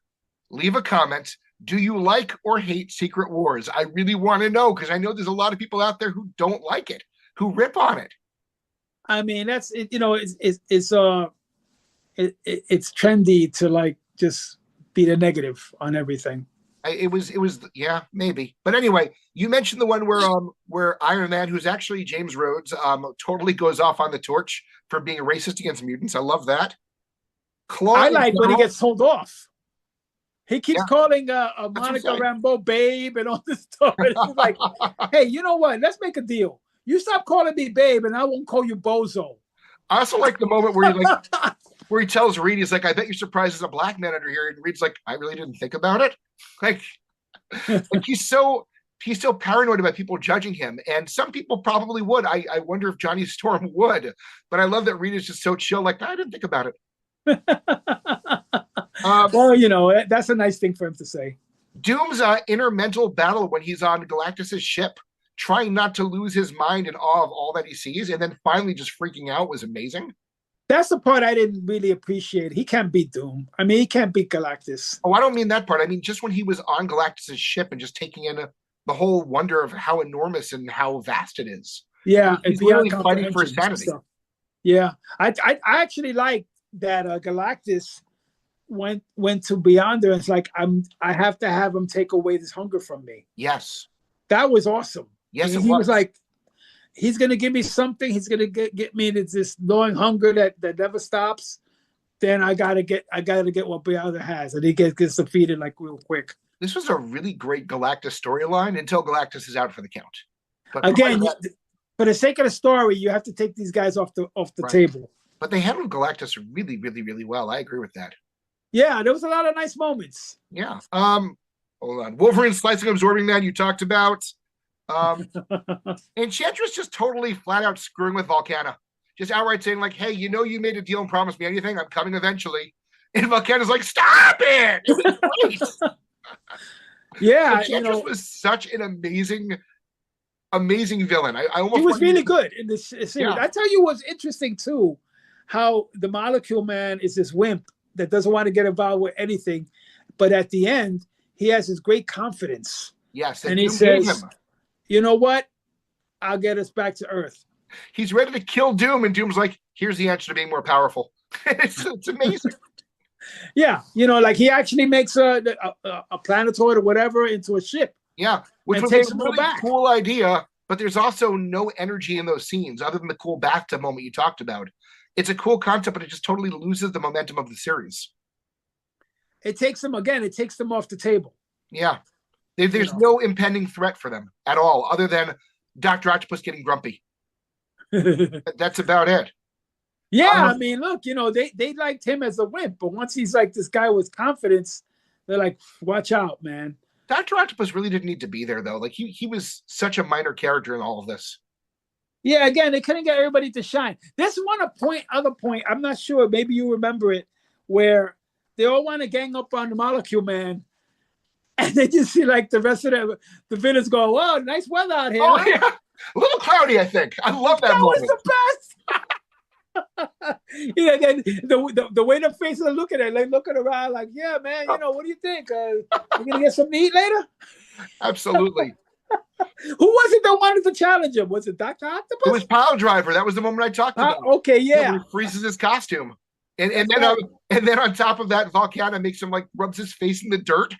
leave a comment. Do you like or hate Secret Wars? I really want to know, because I know there's a lot of people out there who don't like it, who rip on it. I mean, that's it. It's trendy to like just be the negative on everything. It was yeah, maybe. But anyway, you mentioned the one where Iron Man, who's actually James Rhodes, totally goes off on the torch for being racist against mutants. I love that. Klaw, I like when he gets told off. He keeps calling Monica Rambeau babe and all this stuff. And it's like, hey, you know what? Let's make a deal. You stop calling me babe, and I won't call you bozo. I also like the moment where where he tells Reed, he's like, I bet you're surprised there's a black man under here. And Reed's like, I really didn't think about it. Like he's so paranoid about people judging him. And some people probably would. I wonder if Johnny Storm would. But I love that Reed is just so chill, like, I didn't think about it. Well, that's a nice thing for him to say. Doom's inner mental battle when he's on Galactus's ship, trying not to lose his mind in awe of all that he sees, and then finally just freaking out was amazing. That's the part I didn't really appreciate. He can't beat Doom. I mean, he can't beat Galactus. Oh, I don't mean that part. I mean, just when he was on Galactus's ship and just taking in the whole wonder of how enormous and how vast it is. Yeah, he's literally fighting for his sanity. Yeah, I actually like that Galactus went to Beyonder. It's like I have to have him take away this hunger from me. Yes, that was awesome. Yes, he was like, he's gonna give me something. He's gonna get me into this gnawing hunger that never stops. Then I gotta get what Beyonder has, and he gets defeated like real quick. This was a really great Galactus storyline until Galactus is out for the count. But again, for the sake of the story, you have to take these guys off the table. But they handled Galactus really, really, really well. I agree with that. Yeah, there was a lot of nice moments. Yeah. Hold on. Wolverine slicing Absorbing Man, you talked about. Enchantress just totally flat out screwing with Volcana. Just outright saying, like, hey, you made a deal and promised me anything. I'm coming eventually. And Volcana's like, stop it! It was great. Yeah. Enchantress was such an amazing villain. I almost he was really good in this series. Yeah. I tell you what's interesting too, how the Molecule Man is this wimp that doesn't want to get involved with anything, but at the end he has this great confidence. Yes, and he says, you know what? I'll get us back to Earth. He's ready to kill Doom, and Doom's like, here's the answer to being more powerful. it's amazing. Yeah, like he actually makes a planetoid or whatever into a ship. Yeah, which was a really cool idea, but there's also no energy in those scenes other than the cool bathtub moment you talked about. It's a cool concept, but it just totally loses the momentum of the series. It takes them off the table. Yeah. There's no impending threat for them at all, other than Dr. Octopus getting grumpy. That's about it. Yeah, I mean, look, they liked him as a wimp, but once he's like this guy with confidence, they're like, watch out, man. Dr. Octopus really didn't need to be there, though. Like, he was such a minor character in all of this. Yeah, again, they couldn't get everybody to shine. There's other point, I'm not sure, maybe you remember it, where they all want to gang up on the Molecule Man, and they just see like the rest of the villains go, "Whoa, nice weather out here." Oh, huh? Yeah. A little cloudy, I think. I love that moment. That was the best. Again, the way their faces are looking at it, like looking around, like, yeah, man, what do you think? We're gonna get something to eat later? Absolutely. Who was it that wanted to challenge him? Was it Dr. Octopus? It was Pile Driver. That was the moment I talked about. Okay, yeah. He freezes his costume. And then on top of that, Volcana makes him like rubs his face in the dirt.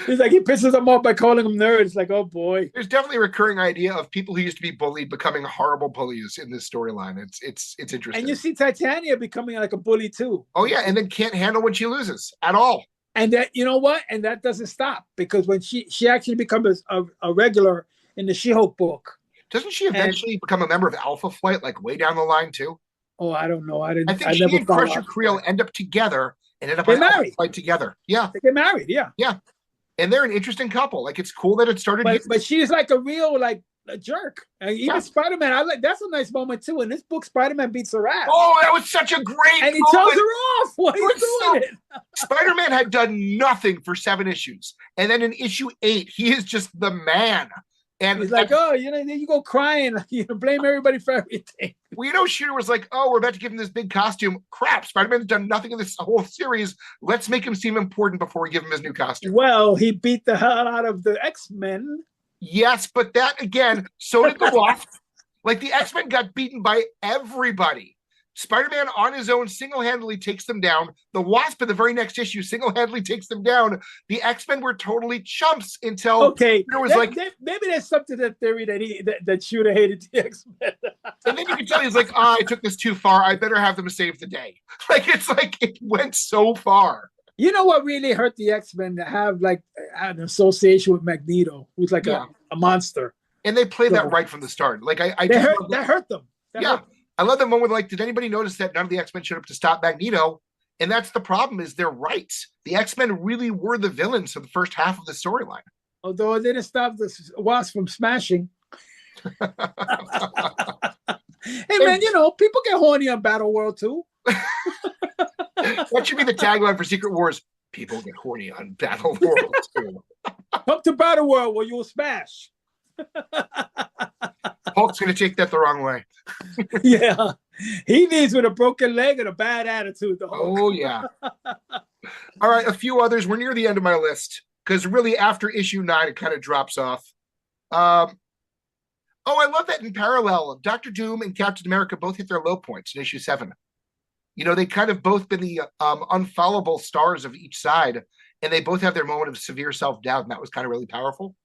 He's like, he pisses them off by calling them nerds. Like, oh boy. There's definitely a recurring idea of people who used to be bullied becoming horrible bullies in this storyline. It's interesting. And you see Titania becoming like a bully too. Oh yeah, and then can't handle when she loses at all. And that, you know what? And that doesn't stop, because when she actually becomes a regular in the She-Hulk book. Doesn't she eventually become a member of Alpha Flight, like way down the line too? Oh, I don't know. I I didn't. think I she never and followed Crusher up. Creel end up together and end up They on married. fight together. Yeah, They get married. Yeah. yeah. And they're an interesting couple. Like, it's cool that it started. But she's like a real like a jerk. And even Spider-Man, I like that's a nice moment too. In this book, Spider-Man beats her ass. Oh, that was such a great and he moment. tells her off. Why are you doing it? Spider-Man had done nothing for 7 issues. And then in issue 8, he is just the man. And he's like, oh, you go crying, blame everybody for everything. Well, Shooter was like, oh, we're about to give him this big costume. Crap, Spider-Man's done nothing in this whole series. Let's make him seem important before we give him his new costume. Well, he beat the hell out of the X-Men. Yes, but that, again, so did the Wasp. Like, the X-Men got beaten by everybody. Spider-Man on his own single-handedly takes them down. The Wasp in the very next issue single-handedly takes them down. The X-Men were totally chumps until Shooter was maybe there's something to that theory that Shooter hated the X-Men. And then you can tell he's like, oh, I took this too far. I better have them save the day. Like, it's like it went so far. You know what really hurt the X-Men? To have like an association with Magneto, who's like a monster. And they played that right from the start. Like that hurt them. I love the moment. Like, did anybody notice that none of the X-Men showed up to stop Magneto? And that's the problem, is they're right. The X-Men really were the villains for the first half of the storyline. Although it didn't stop the Wasp from smashing. Hey, man, people get horny on Battleworld, too. That should be the tagline for Secret Wars. People get horny on Battleworld, too. Come to Battleworld where you'll smash. Hulk's going to take that the wrong way. Yeah. He needs with a broken leg and a bad attitude. Oh, yeah. All right, a few others. We're near the end of my list, because really after issue 9, it kind of drops off. I love that in parallel, Dr. Doom and Captain America both hit their low points in issue 7. They kind of both been the unfollowable stars of each side, and they both have their moment of severe self-doubt, and that was kind of really powerful.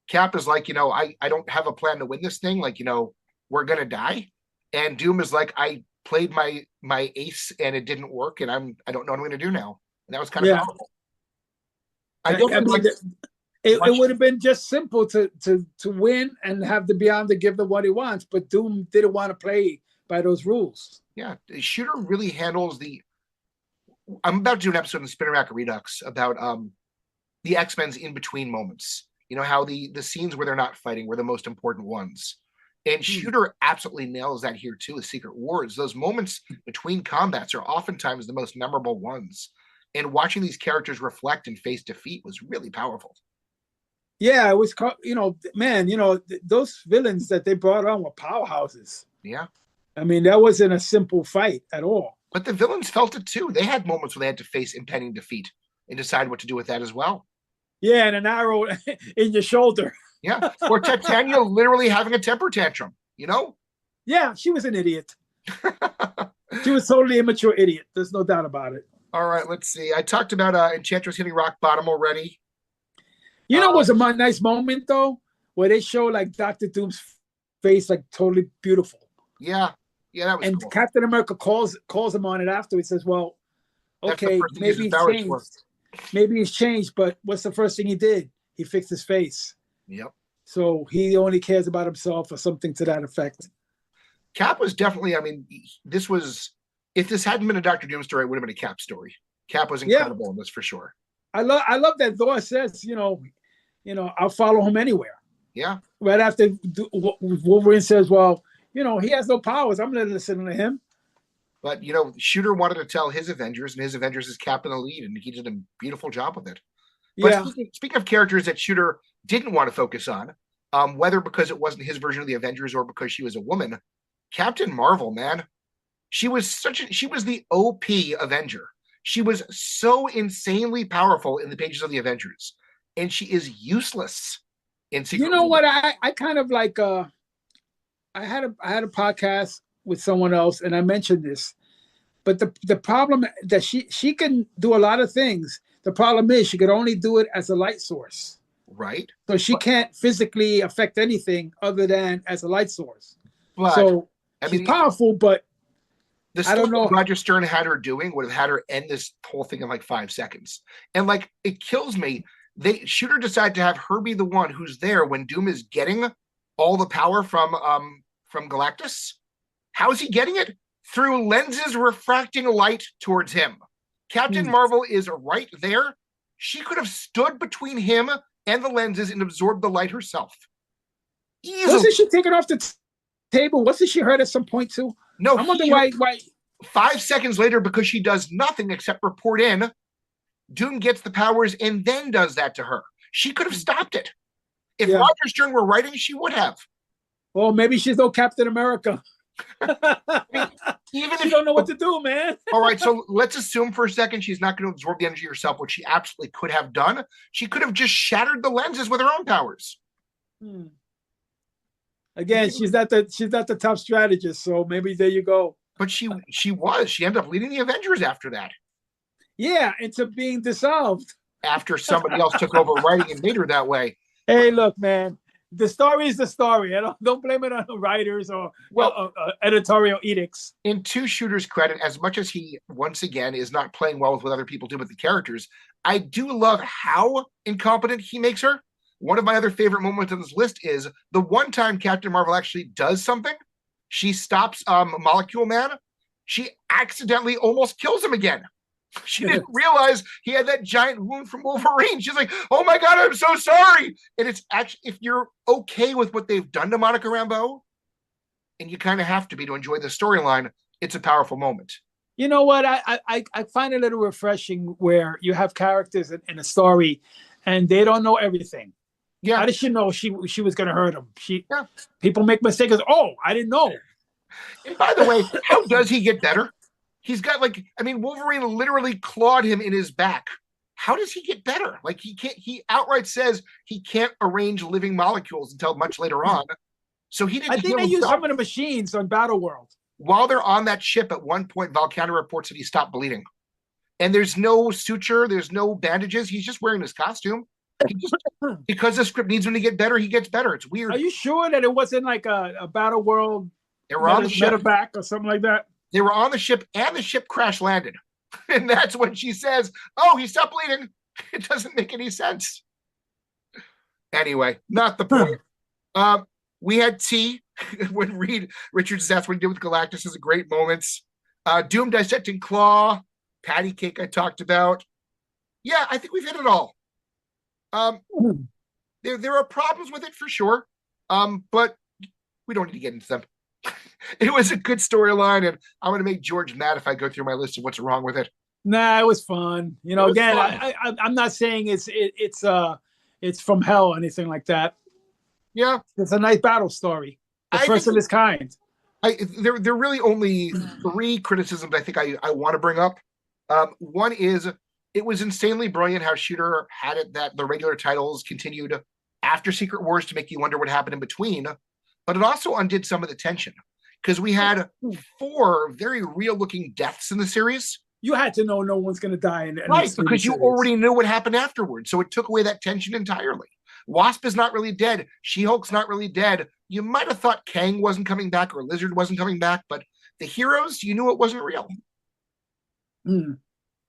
Cap is like, I don't have a plan to win this thing. Like, we're going to die. And Doom is like, I played my ace and it didn't work, and I don't know what I'm going to do now. And that was kind of powerful. It would have been just simple to win and have the Beyond to give them what he wants, but Doom didn't want to play by those rules. Yeah, Shooter really handles I'm about to do an episode in the Spinner Rack Redux about the X-Men's in-between moments. How the scenes where they're not fighting were the most important ones. And Shooter absolutely nails that here too with Secret Wars. Those moments between combats are oftentimes the most memorable ones. And watching these characters reflect and face defeat was really powerful. Yeah, it was, those villains that they brought on were powerhouses. Yeah. I mean, that wasn't a simple fight at all. But the villains felt it too. They had moments where they had to face impending defeat and decide what to do with that as well. Yeah, and an arrow in your shoulder. Yeah, or Titania literally having a temper tantrum, Yeah, she was an idiot. She was totally immature idiot. There's no doubt about it. All right, let's see. I talked about Enchantress hitting rock bottom already. What was a nice moment, though, where they show, like, Dr. Doom's face, like, totally beautiful. Yeah, that was cool. And Captain America calls him on it after. He says, well, okay, maybe he's changed. Maybe he's changed, but what's the first thing he did? He fixed his face. Yep. So he only cares about himself or something to that effect. Cap was definitely, if this hadn't been a Dr. Doom story, it would have been a Cap story. Cap was incredible in this for sure. I love that Thor says, I'll follow him anywhere. Yeah. Right after Wolverine says, well, he has no powers. I'm going to listen to him. But, Shooter wanted to tell his Avengers, and his Avengers is Cap in the lead, and he did a beautiful job with it. But speaking of characters that Shooter didn't want to focus on, whether because it wasn't his version of the Avengers or because she was a woman, Captain Marvel, man. She was the OP Avenger. She was so insanely powerful in the pages of the Avengers, and she is useless in Secret You know Wars. what? I kind of like I had a podcast with someone else, and I mentioned this, but the problem that she can do a lot of things. The problem is she could only do it as a light source. Right. So she can't physically affect anything other than as a light source. But, so she's powerful, but I don't know. Roger Stern had her doing would have had her end this whole thing in like 5 seconds. And it kills me. Shooter decided to have her be the one who's there when Doom is getting all the power from Galactus. How is he getting it? Through lenses refracting light towards him. Captain Marvel is right there. She could have stood between him and the lenses and absorbed the light herself. Easily. Wasn't she taken off the table? Wasn't she hurt at some point too? No, I'm wondering why. 5 seconds later, because she does nothing except report in, Doom gets the powers and then does that to her. She could have stopped it. If Roger Stern were writing, she would have. Well, maybe she's no Captain America. Even if you don't know what to do, man. All right, so let's assume for a second she's not going to absorb the energy herself, which she absolutely could have done. She could have just shattered the lenses with her own powers. Again, she's not the top strategist, so maybe there you go. But she ended up leading the Avengers after that. Yeah, into being dissolved. After somebody else took over writing and made her that way. Hey, look, man. The story is the story. I don't blame it on the writers or editorial edicts. In Two Shooter's credit, as much as he, once again, is not playing well with what other people do with the characters, I do love how incompetent he makes her. One of my other favorite moments on this list is the one time Captain Marvel actually does something. She stops Molecule Man. She accidentally almost kills him again. She didn't realize he had that giant wound from Wolverine. She's like, oh my God, I'm so sorry. And it's actually, if you're okay with what they've done to Monica Rambeau, and you kind of have to be to enjoy the storyline, it's a powerful moment. You know what? I find it a little refreshing where you have characters in a story and they don't know everything. Yeah. How did she know she was going to hurt him? People make mistakes. Oh, I didn't know. And by the way, how does he get better? He's got Wolverine literally clawed him in his back. How does he get better? Like he outright says he can't arrange living molecules until much later on. So he didn't. I think they use some of the machines on Battleworld. While they're on that ship, at one point, Volcano reports that he stopped bleeding. And there's no suture, there's no bandages. He's just wearing his costume. Because the script needs him to get better, he gets better. It's weird. Are you sure that it wasn't like a Battleworld medevac or something like that? They were on the ship and the ship crash landed. And that's when she says, oh, he stopped bleeding. It doesn't make any sense. Anyway, not the point. We had tea when Reed Richards, that's what he did with Galactus, is a great moments. Doom dissecting Klaw, patty cake I talked about. Yeah, I think we've hit it all. There are problems with it for sure, but we don't need to get into them. It was a good storyline, and I'm going to make George mad if I go through my list of what's wrong with it. Nah, it was fun. You know, again, I'm not saying it's from hell or anything like that. Yeah, it's a nice battle story, the first of its kind. There are really only 3 criticisms I think I want to bring up. One is it was insanely brilliant how Shooter had it that the regular titles continued after Secret Wars to make you wonder what happened in between, but it also undid some of the tension because we had 4 very real-looking deaths in the series. You had to know no one's going to die in right, because you already knew what happened afterwards, so it took away that tension entirely. Wasp is not really dead. She-Hulk's not really dead. You might have thought Kang wasn't coming back or Lizard wasn't coming back, but the heroes, you knew it wasn't real.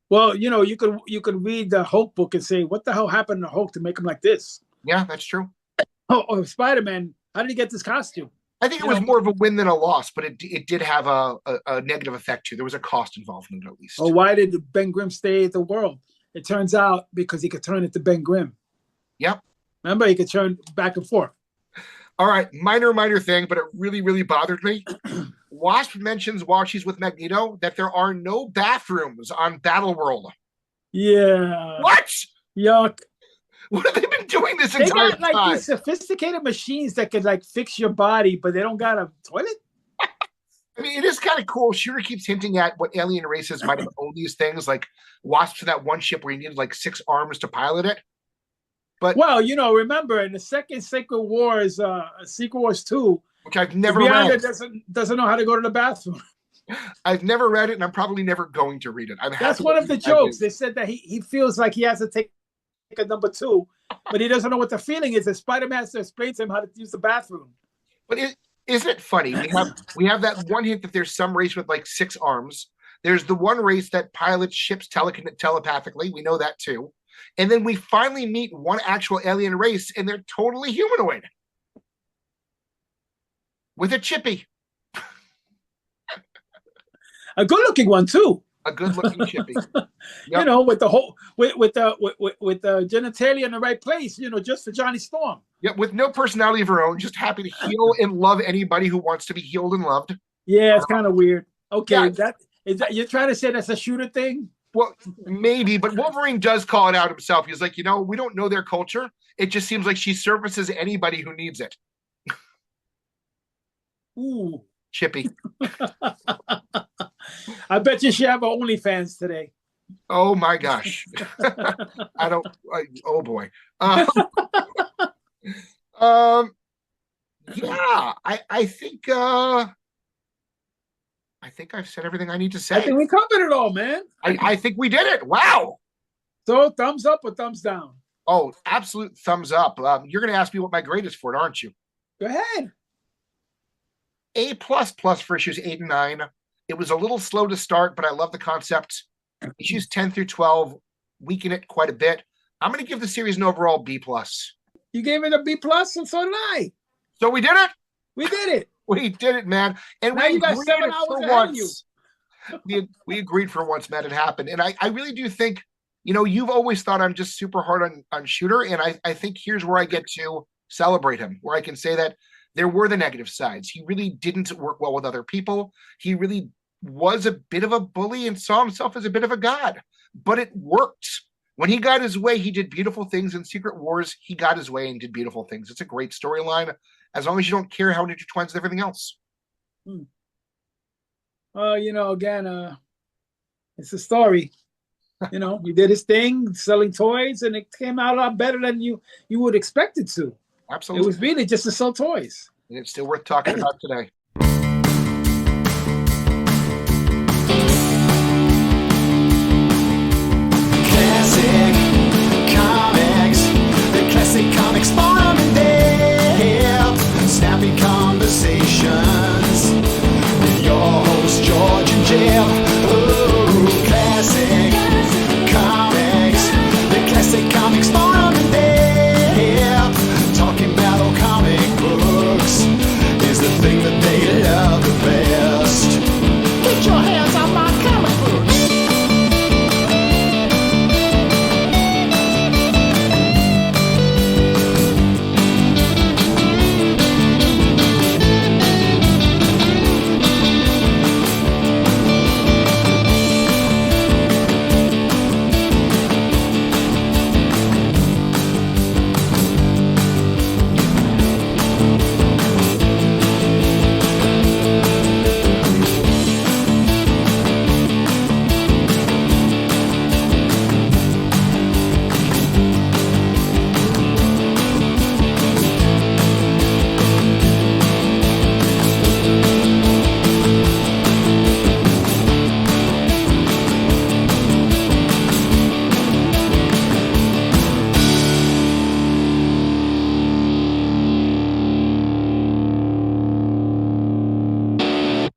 Well, you know, you could read the Hulk book and say, what the hell happened to Hulk to make him like this? Yeah, that's true. Oh, Spider-Man, how did he get this costume? I think it was more of a win than a loss, but it did have a negative effect too. There was a cost involved in it, at least. Oh, why did Ben Grimm stay at the world? It turns out because he could turn into Ben Grimm. Yep. Remember, he could turn back and forth. All right, minor thing, but it really, really bothered me. Wasp mentions while she's with Magneto that there are no bathrooms on Battleworld. Yeah. What? Yuck. What have they been doing this entire time? They got these sophisticated machines that could fix your body, but they don't got a toilet? I mean, it is kind of cool. Shooter keeps hinting at what alien races might have owned these things, like Wasp to that one ship where you needed 6 arms to pilot it. But well, you know, remember in the second Secret Wars 2, which I've never read, doesn't know how to go to the bathroom. I've never read it, and I'm probably never going to read it. That's one of the jokes. They said that he feels like he has to take a number 2, but he doesn't know what the feeling is. And Spider-Man explains to him how to use the bathroom. But isn't it funny? We have that one hint that there's some race with 6 arms. There's the one race that pilots ships telepathically. We know that too. And then we finally meet one actual alien race, and they're totally humanoid. With a chippy. A good-looking one too. A good-looking Chippy. Yep. You know, with the whole with the genitalia in the right place. You know, just for Johnny Storm. Yeah, with no personality of her own, just happy to heal and love anybody who wants to be healed and loved. Yeah, it's kind of weird. Okay, Yeah. Is that you're trying to say that's a shooter thing? Well, maybe, but Wolverine does call it out himself. He's like, we don't know their culture. It just seems like she services anybody who needs it. Ooh. Chippy. I bet you she have OnlyFans today. Oh my gosh. Oh boy. Yeah, I think I've said everything I need to say. I think we covered it all, man. I think we did it. Wow. So thumbs up or thumbs down? Oh, absolute thumbs up. You're going to ask me what my grade is for it, aren't you? Go ahead. A++ for issues 8 and 9. It was a little slow to start, but I love the concept. Issues 10 through 12 weaken it quite a bit. I'm going to give the series an overall B+. You gave it a B+, and so did I. So we did it. We did it. We did it, man. And now we you got 7 hours ahead of you. We agreed for once, man. It happened. And I really do think, you've always thought I'm just super hard on Shooter. And I think here's where I get to celebrate him, where I can say that there were the negative sides. He really didn't work well with other people. He really was a bit of a bully and saw himself as a bit of a god. But it worked. When he got his way, he did beautiful things in Secret Wars. He got his way and did beautiful things. It's a great storyline, as long as you don't care how it intertwines with everything else. Again, it's a story. He did his thing, selling toys, and it came out a lot better than you would expect it to. Absolutely. It was really just to sell toys. And it's still worth talking about today. Classic comics, the classic comics forum in depth, snappy conversations with your hosts George and Jeff.